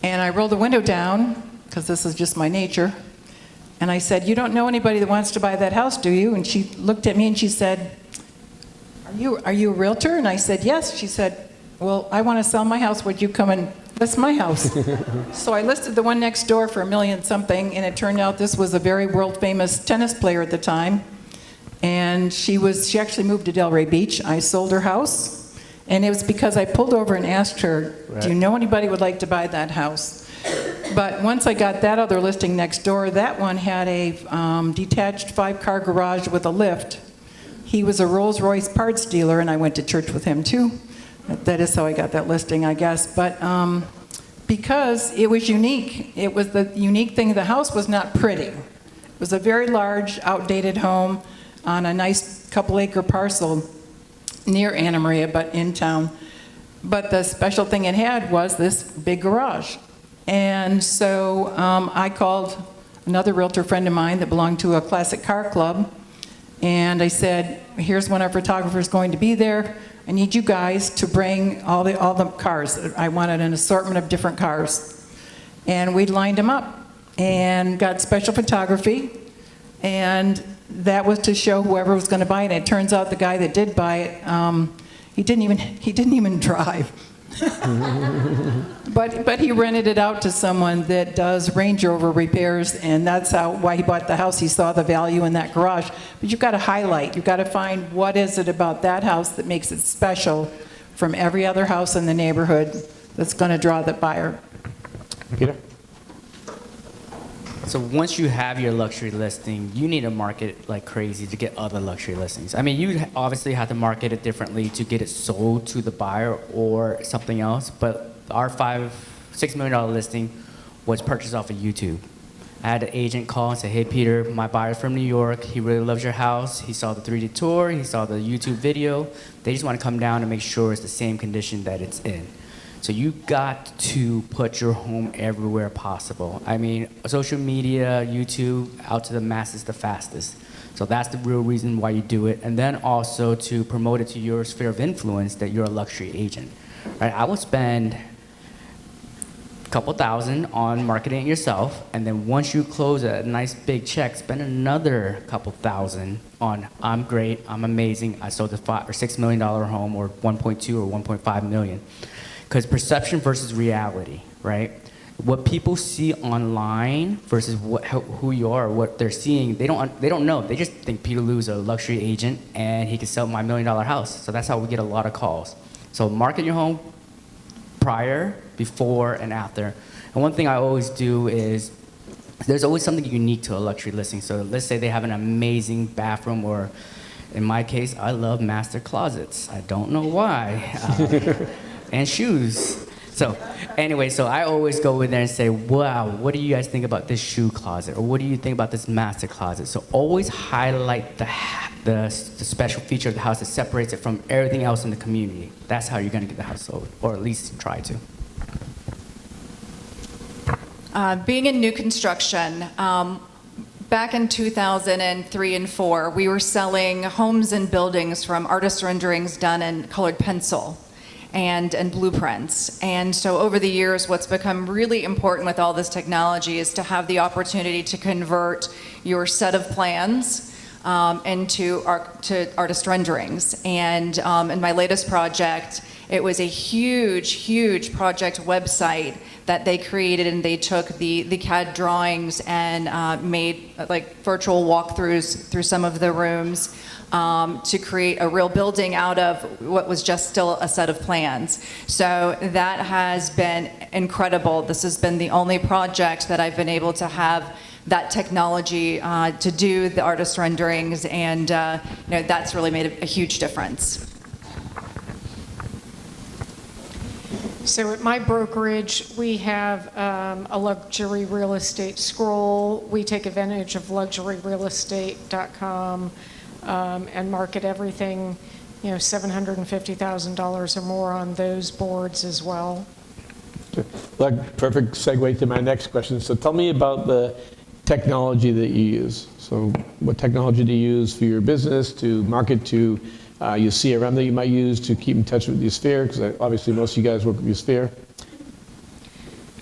and I rolled the window down, because this is just my nature, and I said, you don't know anybody that wants to buy that house, do you? And she looked at me and she said, are you a realtor? And I said, yes. She said, well, I want to sell my house. Would you come and list my house? So I listed the one next door for $1 million something, and it turned out this was a very world-famous tennis player at the time. And she actually moved to Delray Beach. I sold her house, and it was because I pulled over and asked her, do you know anybody who would like to buy that house? But once I got that other listing next door, that one had a detached 5-car garage with a lift. He was a Rolls-Royce parts dealer, and I went to church with him too. That is how I got that listing, I guess. But because it was unique, it was the unique thing. The house was not pretty. It was a very large, outdated home on a nice couple-acre parcel near Anna Maria, but in town. But the special thing it had was this big garage. And so I called another realtor friend of mine that belonged to a classic car club, and I said, here's when our photographer's going to be there. I need you guys to bring all the cars. I wanted an assortment of different cars. And we lined them up and got special photography, and that was to show whoever was going to buy it. And it turns out the guy that did buy it, he didn't even drive. But he rented it out to someone that does Range Rover repairs, and that's why he bought the house. He saw the value in that garage. But you've got to highlight. You've got to find what is it about that house that makes it special from every other house in the neighborhood that's going to draw the buyer. Peter? So once you have your luxury listing, you need to market like crazy to get other luxury listings. I mean, you obviously have to market it differently to get it sold to the buyer or something else, but our $6 million listing was purchased off of YouTube. I had an agent call and say, hey, Peter, my buyer's from New York. He really loves your house. He saw the 3D tour. He saw the YouTube video. They just want to come down and make sure it's the same condition that it's in. So you got to put your home everywhere possible. I mean, social media, YouTube, out to the masses the fastest. So that's the real reason why you do it. And then also to promote it to your sphere of influence that you're a luxury agent. Right? I would spend a couple thousand on marketing it yourself, and then once you close a nice big check, spend another couple thousand on I'm great, I'm amazing, I sold a $5 or $6 million home, or 1.2 or 1.5 million. Because perception versus reality, right? What people see online versus who you are, what they're seeing, they don't know. They just think Peter Lou's a luxury agent and he can sell my $1 million house. So that's how we get a lot of calls. So market your home prior, before, and after. And one thing I always do is, there's always something unique to a luxury listing. So let's say they have an amazing bathroom, or in my case, I love master closets. I don't know why. And shoes. So anyway, so I always go in there and say, wow, what do you guys think about this shoe closet? Or what do you think about this master closet? So always highlight the special feature of the house that separates it from everything else in the community. That's how you're gonna get the house sold, or at least try to. Being in new construction, back in 2003 and 4, we were selling homes and buildings from artist renderings done in colored pencil and blueprints. And so over the years, what's become really important with all this technology is to have the opportunity to convert your set of plans into artist renderings. And in my latest project, it was a huge project website that they created, and they took the CAD drawings and made like virtual walkthroughs through some of the rooms to create a real building out of what was just still a set of plans. So that has been incredible. This has been the only project that I've been able to have that technology to do the artist renderings, and that's really made a huge difference. So at my brokerage, we have a luxury real estate scroll. We take advantage of luxuryrealestate.com and market everything, $750,000 or more on those boards as well. Well, perfect segue to my next question. So tell me about the technology that you use. So what technology do you use for your business to market to your CRM that you might use to keep in touch with your sphere? Because obviously most of you guys work with your sphere.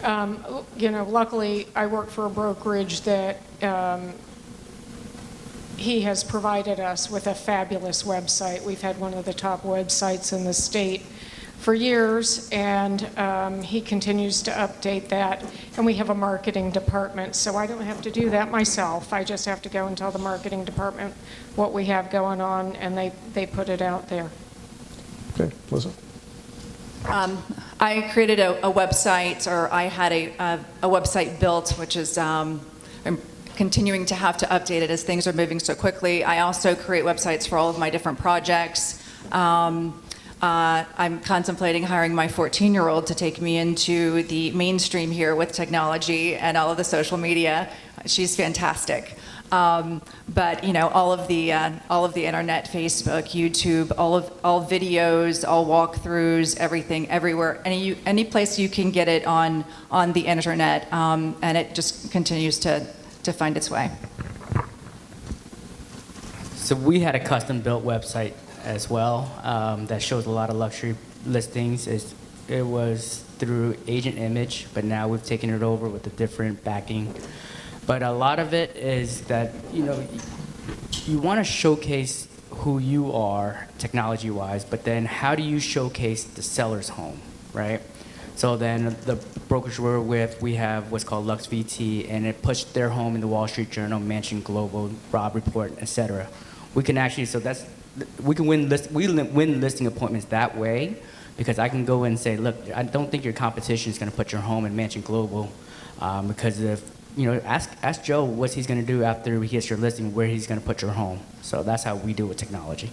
Luckily I work for a brokerage that he has provided us with a fabulous website. We've had one of the top websites in the state for years, and he continues to update that. And we have a marketing department, so I don't have to do that myself. I just have to go and tell the marketing department what we have going on, and they put it out there. Okay, Melissa? I created a website, or I had a website built, which is I'm continuing to have to update it as things are moving so quickly. I also create websites for all of my different projects. I'm contemplating hiring my 14-year-old to take me into the mainstream here with technology and all of the social media. She's fantastic. But all of the internet, Facebook, YouTube, all videos, all walkthroughs, everything, everywhere, any place you can get it on the internet, and it just continues to find its way. So we had a custom-built website as well that shows a lot of luxury listings. It was through Agent Image, but now we've taken it over with a different backing. But a lot of it is that you want to showcase who you are technology-wise, but then how do you showcase the seller's home, right? So then the brokerage we're with, we have what's called Lux VT, and it pushed their home in the Wall Street Journal, Mansion Global, Robb Report, etc. We can actually, we can win listing appointments that way, because I can go in and say, look, I don't think your competition is going to put your home in Mansion Global, because if ask Joe what he's going to do after he gets your listing, where he's going to put your home. So that's how we do with technology.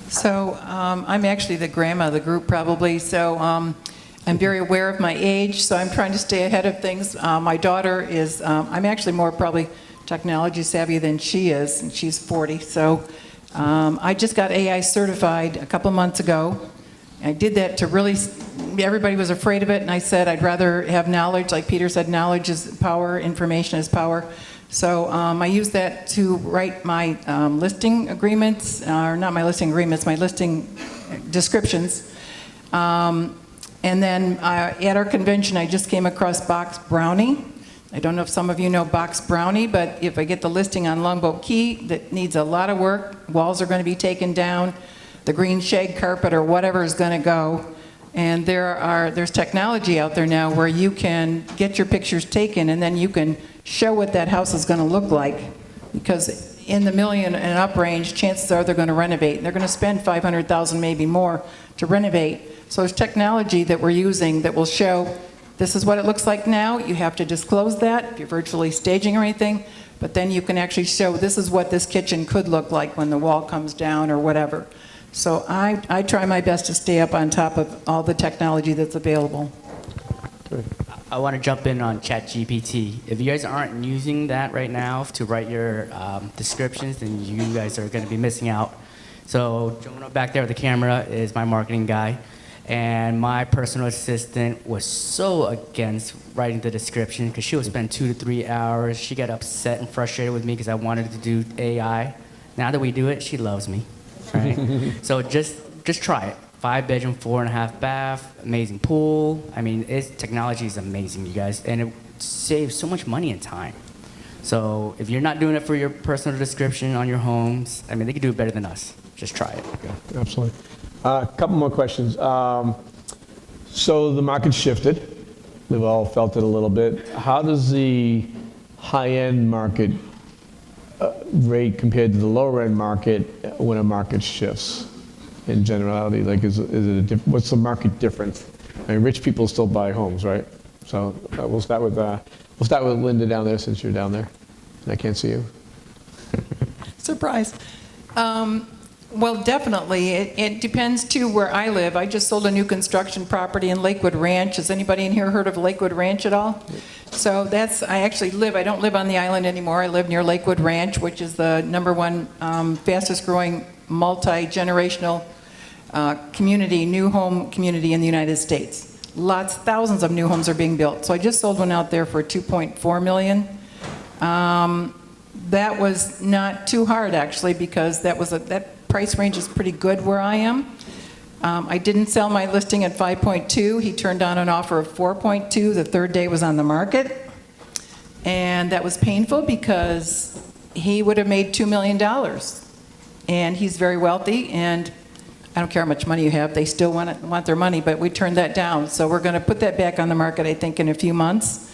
So I'm actually the grandma of the group probably, so I'm very aware of my age, so I'm trying to stay ahead of things. My daughter is, I'm actually more probably technology savvy than she is, and she's 40, so I just got AI certified a couple months ago, I did that to really, everybody was afraid of it, and I said I'd rather have knowledge. Like Peter said, knowledge is power, information is power. So I used that to write my listing agreements, or not my listing agreements, my listing descriptions. And then at our convention, I just came across Box Brownie. I don't know if some of you know Box Brownie, but if I get the listing on Longboat Key that needs a lot of work, walls are going to be taken down, the green shag carpet or whatever is going to go. And there's technology out there now where you can get your pictures taken and then you can show what that house is going to look like. Because in the million and up range, chances are they're going to renovate. They're going to spend $500,000, maybe more, to renovate. So there's technology that we're using that will show this is what it looks like now. You have to disclose that if you're virtually staging or anything. But then you can actually show this is what this kitchen could look like when the wall comes down or whatever. So I try my best to stay up on top of all the technology that's available. I want to jump in on ChatGPT. If you guys aren't using that right now to write your descriptions, then you guys are going to be missing out. So Jonah back there with the camera is my marketing guy. And my personal assistant was so against writing the description because she would spend 2 to 3 hours. She got upset and frustrated with me because I wanted to do AI. Now that we do it, she loves me. Right? So just try it. 5-bedroom, 4.5 bath, amazing pool. I mean, technology is amazing, you guys, and it saves so much money and time. So if you're not doing it for your personal description on your homes, I mean, they can do it better than us. Just try it. Yeah, absolutely. A couple more questions. So the market shifted. We've all felt it a little bit. How does the high-end market rate compared to the lower-end market when a market shifts? In generality, like, is it what's the market difference? I mean, rich people still buy homes, right? So we'll start with Linda down there, since you're down there, and I can't see you. Surprise. Well, definitely. It depends, too, where I live. I just sold a new construction property in Lakewood Ranch. Has anybody in here heard of Lakewood Ranch at all? So I don't live on the island anymore. I live near Lakewood Ranch, which is the #1 fastest growing multi-generational community, new home community in the United States. Thousands of new homes are being built. So I just sold one out there for $2.4 million. That was not too hard, actually, because that price range is pretty good where I am. I didn't sell my listing at 5.2. He turned down an offer of 4.2. The third day was on the market. And that was painful because he would have made $2 million. And he's very wealthy, and I don't care how much money you have, they still want their money, but we turned that down. So we're going to put that back on the market, I think, in a few months.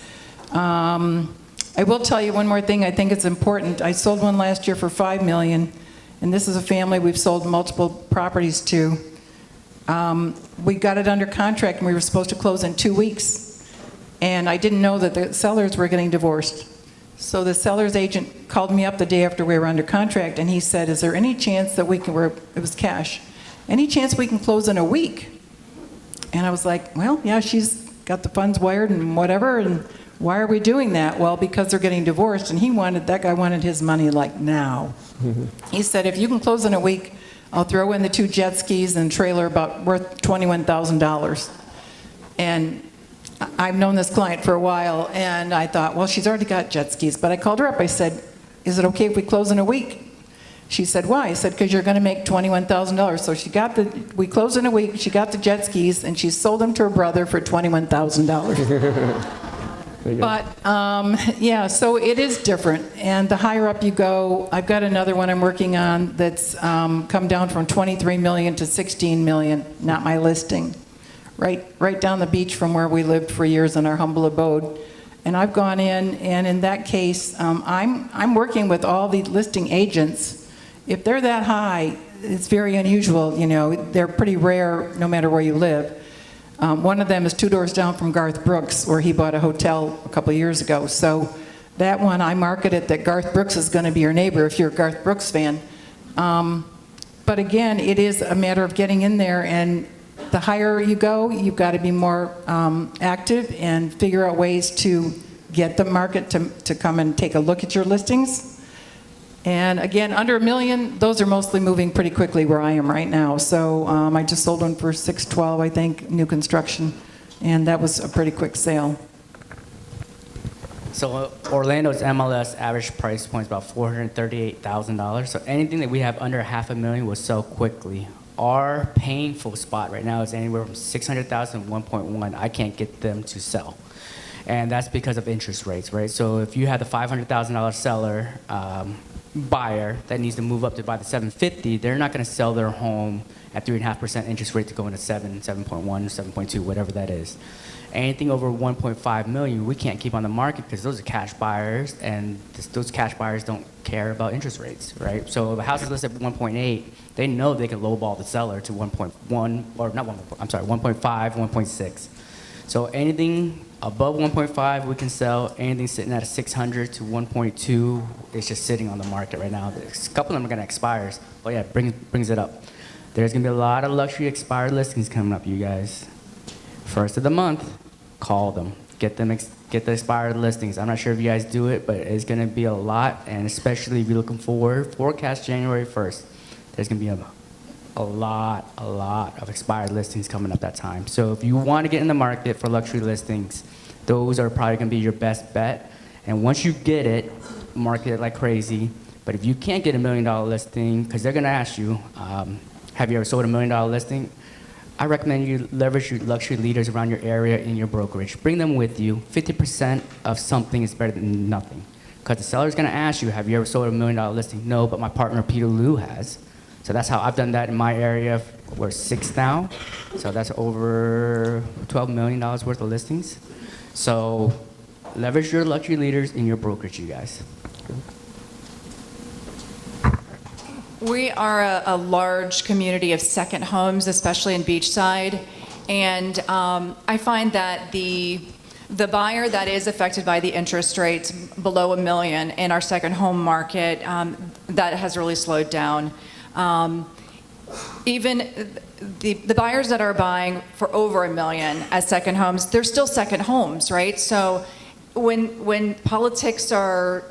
I will tell you one more thing. I think it's important. I sold one last year for $5 million, and this is a family we've sold multiple properties to. We got it under contract, and we were supposed to close in 2 weeks. And I didn't know that the sellers were getting divorced. So the seller's agent called me up the day after we were under contract, and he said, is there any chance that we can, it was cash, any chance we can close in a week? And I was like, well, yeah, she's got the funds wired and whatever, and why are we doing that? Well, because they're getting divorced, and that guy wanted his money like now. He said, if you can close in a week, I'll throw in the 2 jet skis and trailer worth $21,000. And I've known this client for a while, and I thought, well, she's already got jet skis. But I called her up. I said, is it okay if we close in a week? She said, why? I said, because you're going to make $21,000. So we closed in a week. She got the jet skis, and she sold them to her brother for $21,000. But, yeah, so it is different. And the higher up you go, I've got another one I'm working on that's come down from $23 million to $16 million, not my listing. Right down the beach from where we lived for years in our humble abode. And I've gone in, and in that case, I'm working with all the listing agents. If they're that high, it's very unusual, they're pretty rare no matter where you live. One of them is 2 doors down from Garth Brooks, where he bought a hotel a couple of years ago. So that one, I market it that Garth Brooks is going to be your neighbor if you're a Garth Brooks fan. But again, it is a matter of getting in there, and the higher you go, you've got to be more active and figure out ways to get the market to come and take a look at your listings. And again, under $1 million, those are mostly moving pretty quickly where I am right now. So I just sold one for $612, I think, new construction, and that was a pretty quick sale. So Orlando's MLS average price point is about $438,000. So anything that we have under $500,000 will sell quickly. Our painful spot right now is anywhere from $600,000 to $1.1. I can't get them to sell. And that's because of interest rates, right? So if you have the $500,000 seller buyer that needs to move up to buy the $750,000, they're not going to sell their home at 3.5% interest rate to go into 7.1, 7.2, whatever that is. Anything over $1.5 million, we can't keep on the market because those are cash buyers, and those cash buyers don't care about interest rates, right? So if a house is listed at 1.8, they know they can lowball the seller to 1.1, or not 1, I'm sorry, 1.5, 1.6. So anything above 1.5 we can sell. Anything sitting at a 600 to 1.2 is just sitting on the market right now. A couple of them are going to expire. Oh yeah, brings it up. There's going to be a lot of luxury expired listings coming up, you guys. First of the month, call them. Get the expired listings. I'm not sure if you guys do it, but it's going to be a lot, and especially if you're looking forward, forecast January 1st, there's going to be a lot of expired listings coming up that time. So if you want to get in the market for luxury listings, those are probably going to be your best bet. And once you get it, market it like crazy. But if you can't get $1 million listing, because they're going to ask you, have you ever sold $1 million listing? I recommend you leverage your luxury leaders around your area in your brokerage. Bring them with you. 50% of something is better than nothing. Because the seller's going to ask you, have you ever sold $1 million listing? No, but my partner Peter Liu has. So that's how I've done that in my area. We're 6 now. So that's over $12 million worth of listings. So leverage your luxury leaders in your brokerage, you guys. We are a large community of second homes, especially in Beachside, and I find that the buyer that is affected by the interest rates below $1 million in our second home market, that has really slowed down. Even the buyers that are buying for over $1 million as second homes, they're still second homes, right? So when politics are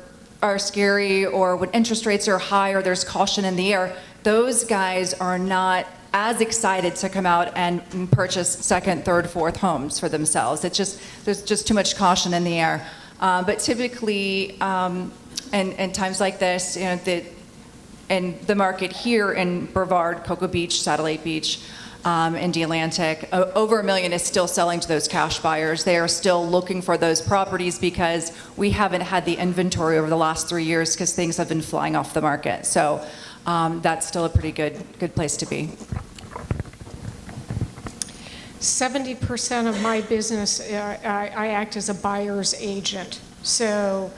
scary, or when interest rates are high, or there's caution in the air, those guys are not as excited to come out and purchase second, third, fourth homes for themselves. There's just too much caution in the air. But typically, in times like this, you know, and the market here in Brevard, Cocoa Beach, Satellite Beach, in the Atlantic, over $1 million is still selling to those cash buyers. They are still looking for those properties because we haven't had the inventory over the last 3 years because things have been flying off the market. So that's still a pretty good place to be. 70% of my business, I act as a buyer's agent. So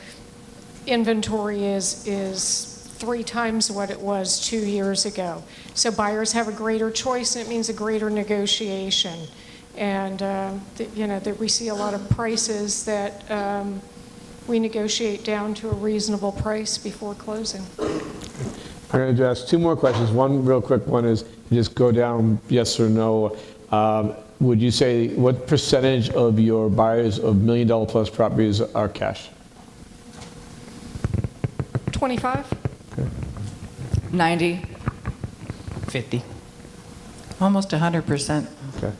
inventory is 3 times what it was 2 years ago. So buyers have a greater choice, and it means a greater negotiation. And that we see a lot of prices that we negotiate down to a reasonable price before closing. I'm going to ask 2 more questions. One real quick one is just go down yes or no. Would you say what percentage of your buyers of $1 million plus properties are cash? 25? 90. 50. Almost 100%. Okay.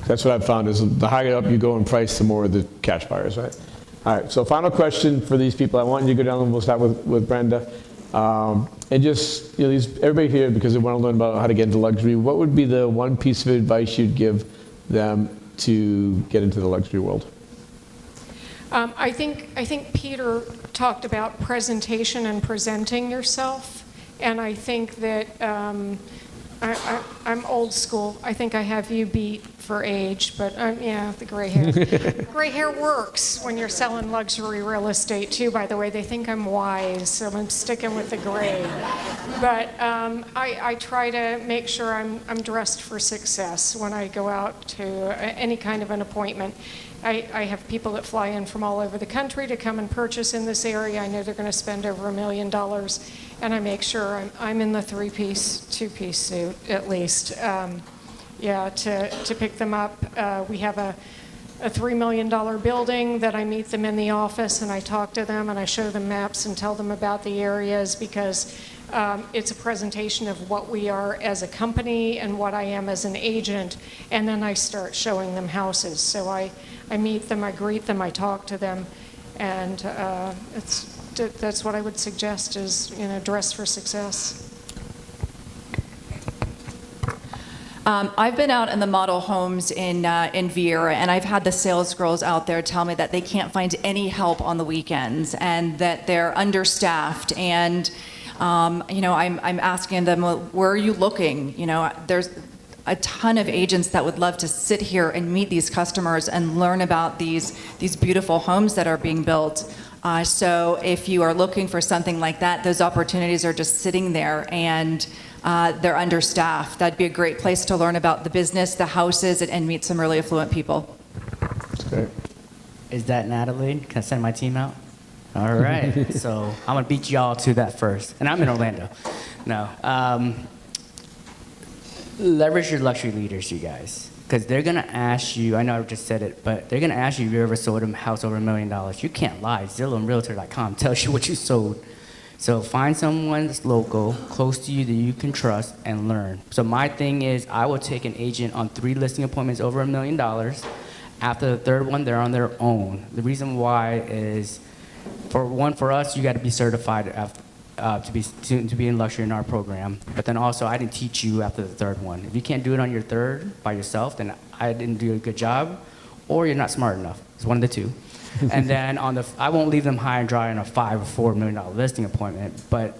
That's what I've found is the higher up you go in price, the more the cash buyers, right? All right, so final question for these people. I want you to go down and we'll start with Brenda. And just, everybody here, because they want to learn about how to get into luxury, what would be the one piece of advice you'd give them to get into the luxury world? I think Peter talked about presentation and presenting yourself. And I think that I'm old school. I think I have you beat for age, but the gray hair. Gray hair works when you're selling luxury real estate too, by the way. They think I'm wise, so I'm sticking with the gray. But I try to make sure I'm dressed for success when I go out to any kind of an appointment. I have people that fly in from all over the country to come and purchase in this area. I know they're going to spend over $1 million, and I make sure I'm in the 3-piece, 2-piece suit at least. To pick them up. We have a $3 million building, that I meet them in the office and I talk to them and I show them maps and tell them about the areas, because it's a presentation of what we are as a company and what I am as an agent, and then I start showing them houses. So I meet them, I greet them, I talk to them, and that's what I would suggest is, dress for success. I've been out in the model homes in Viera, and I've had the sales girls out there tell me that they can't find any help on the weekends and that they're understaffed. And I'm asking them, well, where are you looking? There's a ton of agents that would love to sit here and meet these customers and learn about these beautiful homes that are being built. So if you are looking for something like that, those opportunities are just sitting there, and they're understaffed. That'd be a great place to learn about the business, the houses, and meet some really affluent people. That's great. Is that Natalie? Can I send my team out? All right. So I'm going to beat y'all to that first. And I'm in Orlando. No. Leverage your luxury leaders, you guys. Because they're going to ask you, I know I just said it, but they're going to ask you if you ever sold a house over $1 million. You can't lie. Zillow and Realtor.com tells you what you sold. So find someone that's local, close to you, that you can trust and learn. So my thing is, I will take an agent on 3 listing appointments over $1 million. After the 3rd one, they're on their own. The reason why is, for us, you got to be certified to be in luxury in our program. But then also, I didn't teach you after the 3rd one. If you can't do it on your 3rd by yourself, then I didn't do a good job, or you're not smart enough. It's one of the two. And then I won't leave them high and dry on a $5 or $4 million listing appointment, but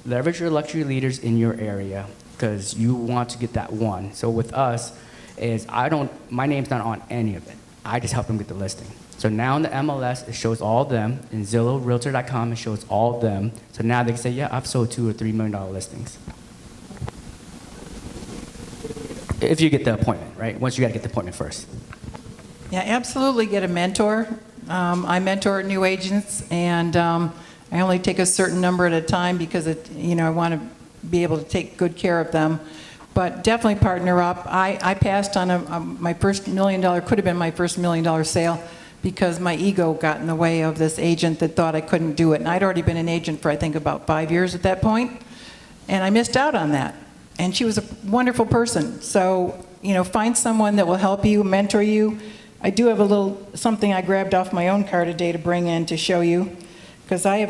leverage your luxury leaders in your area, because you want to get that one. So with us, my name's not on any of it. I just help them get the listing. So now in the MLS, it shows all of them. In Zillow, Realtor.com, it shows all of them. So now they can say, yeah, I've sold $2 or $3 million listings. If you get the appointment, right? Once you got to get the appointment first. Yeah, absolutely get a mentor. I mentor new agents, and I only take a certain number at a time because I want to be able to take good care of them. But definitely partner up. I passed on my first $1 million, could have been my first $1 million sale, because my ego got in the way of this agent that thought I couldn't do it. And I'd already been an agent for, I think, about 5 years at that point, and I missed out on that. And she was a wonderful person. So, find someone that will help you, mentor you. I do have something I grabbed off my own car today to bring in to show you, because we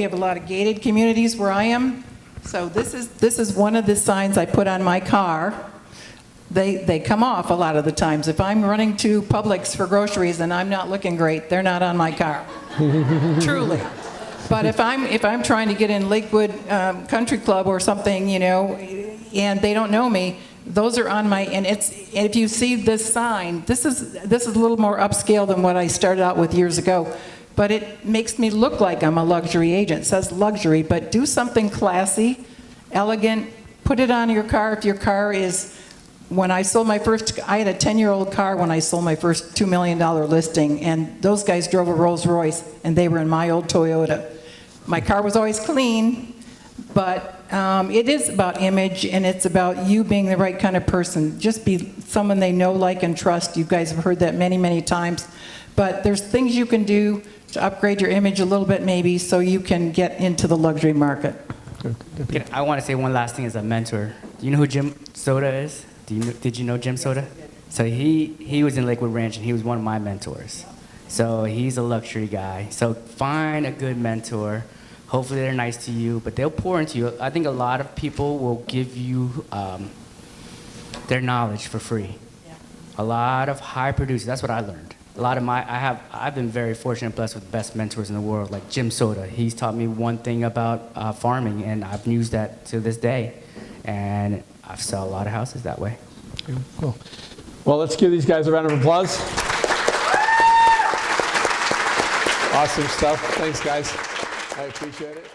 have a lot of gated communities where I am. So this is one of the signs I put on my car. They come off a lot of the times. If I'm running to Publix for groceries and I'm not looking great, they're not on my car. Truly. But if I'm trying to get in Lakewood Country Club or something, and they don't know me, those are on my, and if you see this sign, this is a little more upscale than what I started out with years ago, but it makes me look like I'm a luxury agent. It says luxury, but do something classy, elegant, put it on your car. If your car is, I had a 10-year-old car when I sold my first $2 million listing, and those guys drove a Rolls Royce, and they were in my old Toyota. My car was always clean, but it is about image, and it's about you being the right kind of person. Just be someone they know, like, and trust. You guys have heard that many, many times. But there's things you can do to upgrade your image a little bit, maybe, so you can get into the luxury market. I want to say one last thing as a mentor. Do you know who Jim Soda is? Did you know Jim Soda? So he was in Lakewood Ranch, and he was one of my mentors. So he's a luxury guy. So find a good mentor. Hopefully they're nice to you, but they'll pour into you. I think a lot of people will give you their knowledge for free. Yeah. A lot of high producers. That's what I learned. I've been very fortunate and blessed with the best mentors in the world, like Jim Soda. He's taught me one thing about farming, and I've used that to this day. And I've sold a lot of houses that way. Cool. Well, let's give these guys a round of applause. Awesome stuff. Thanks, guys. I appreciate it.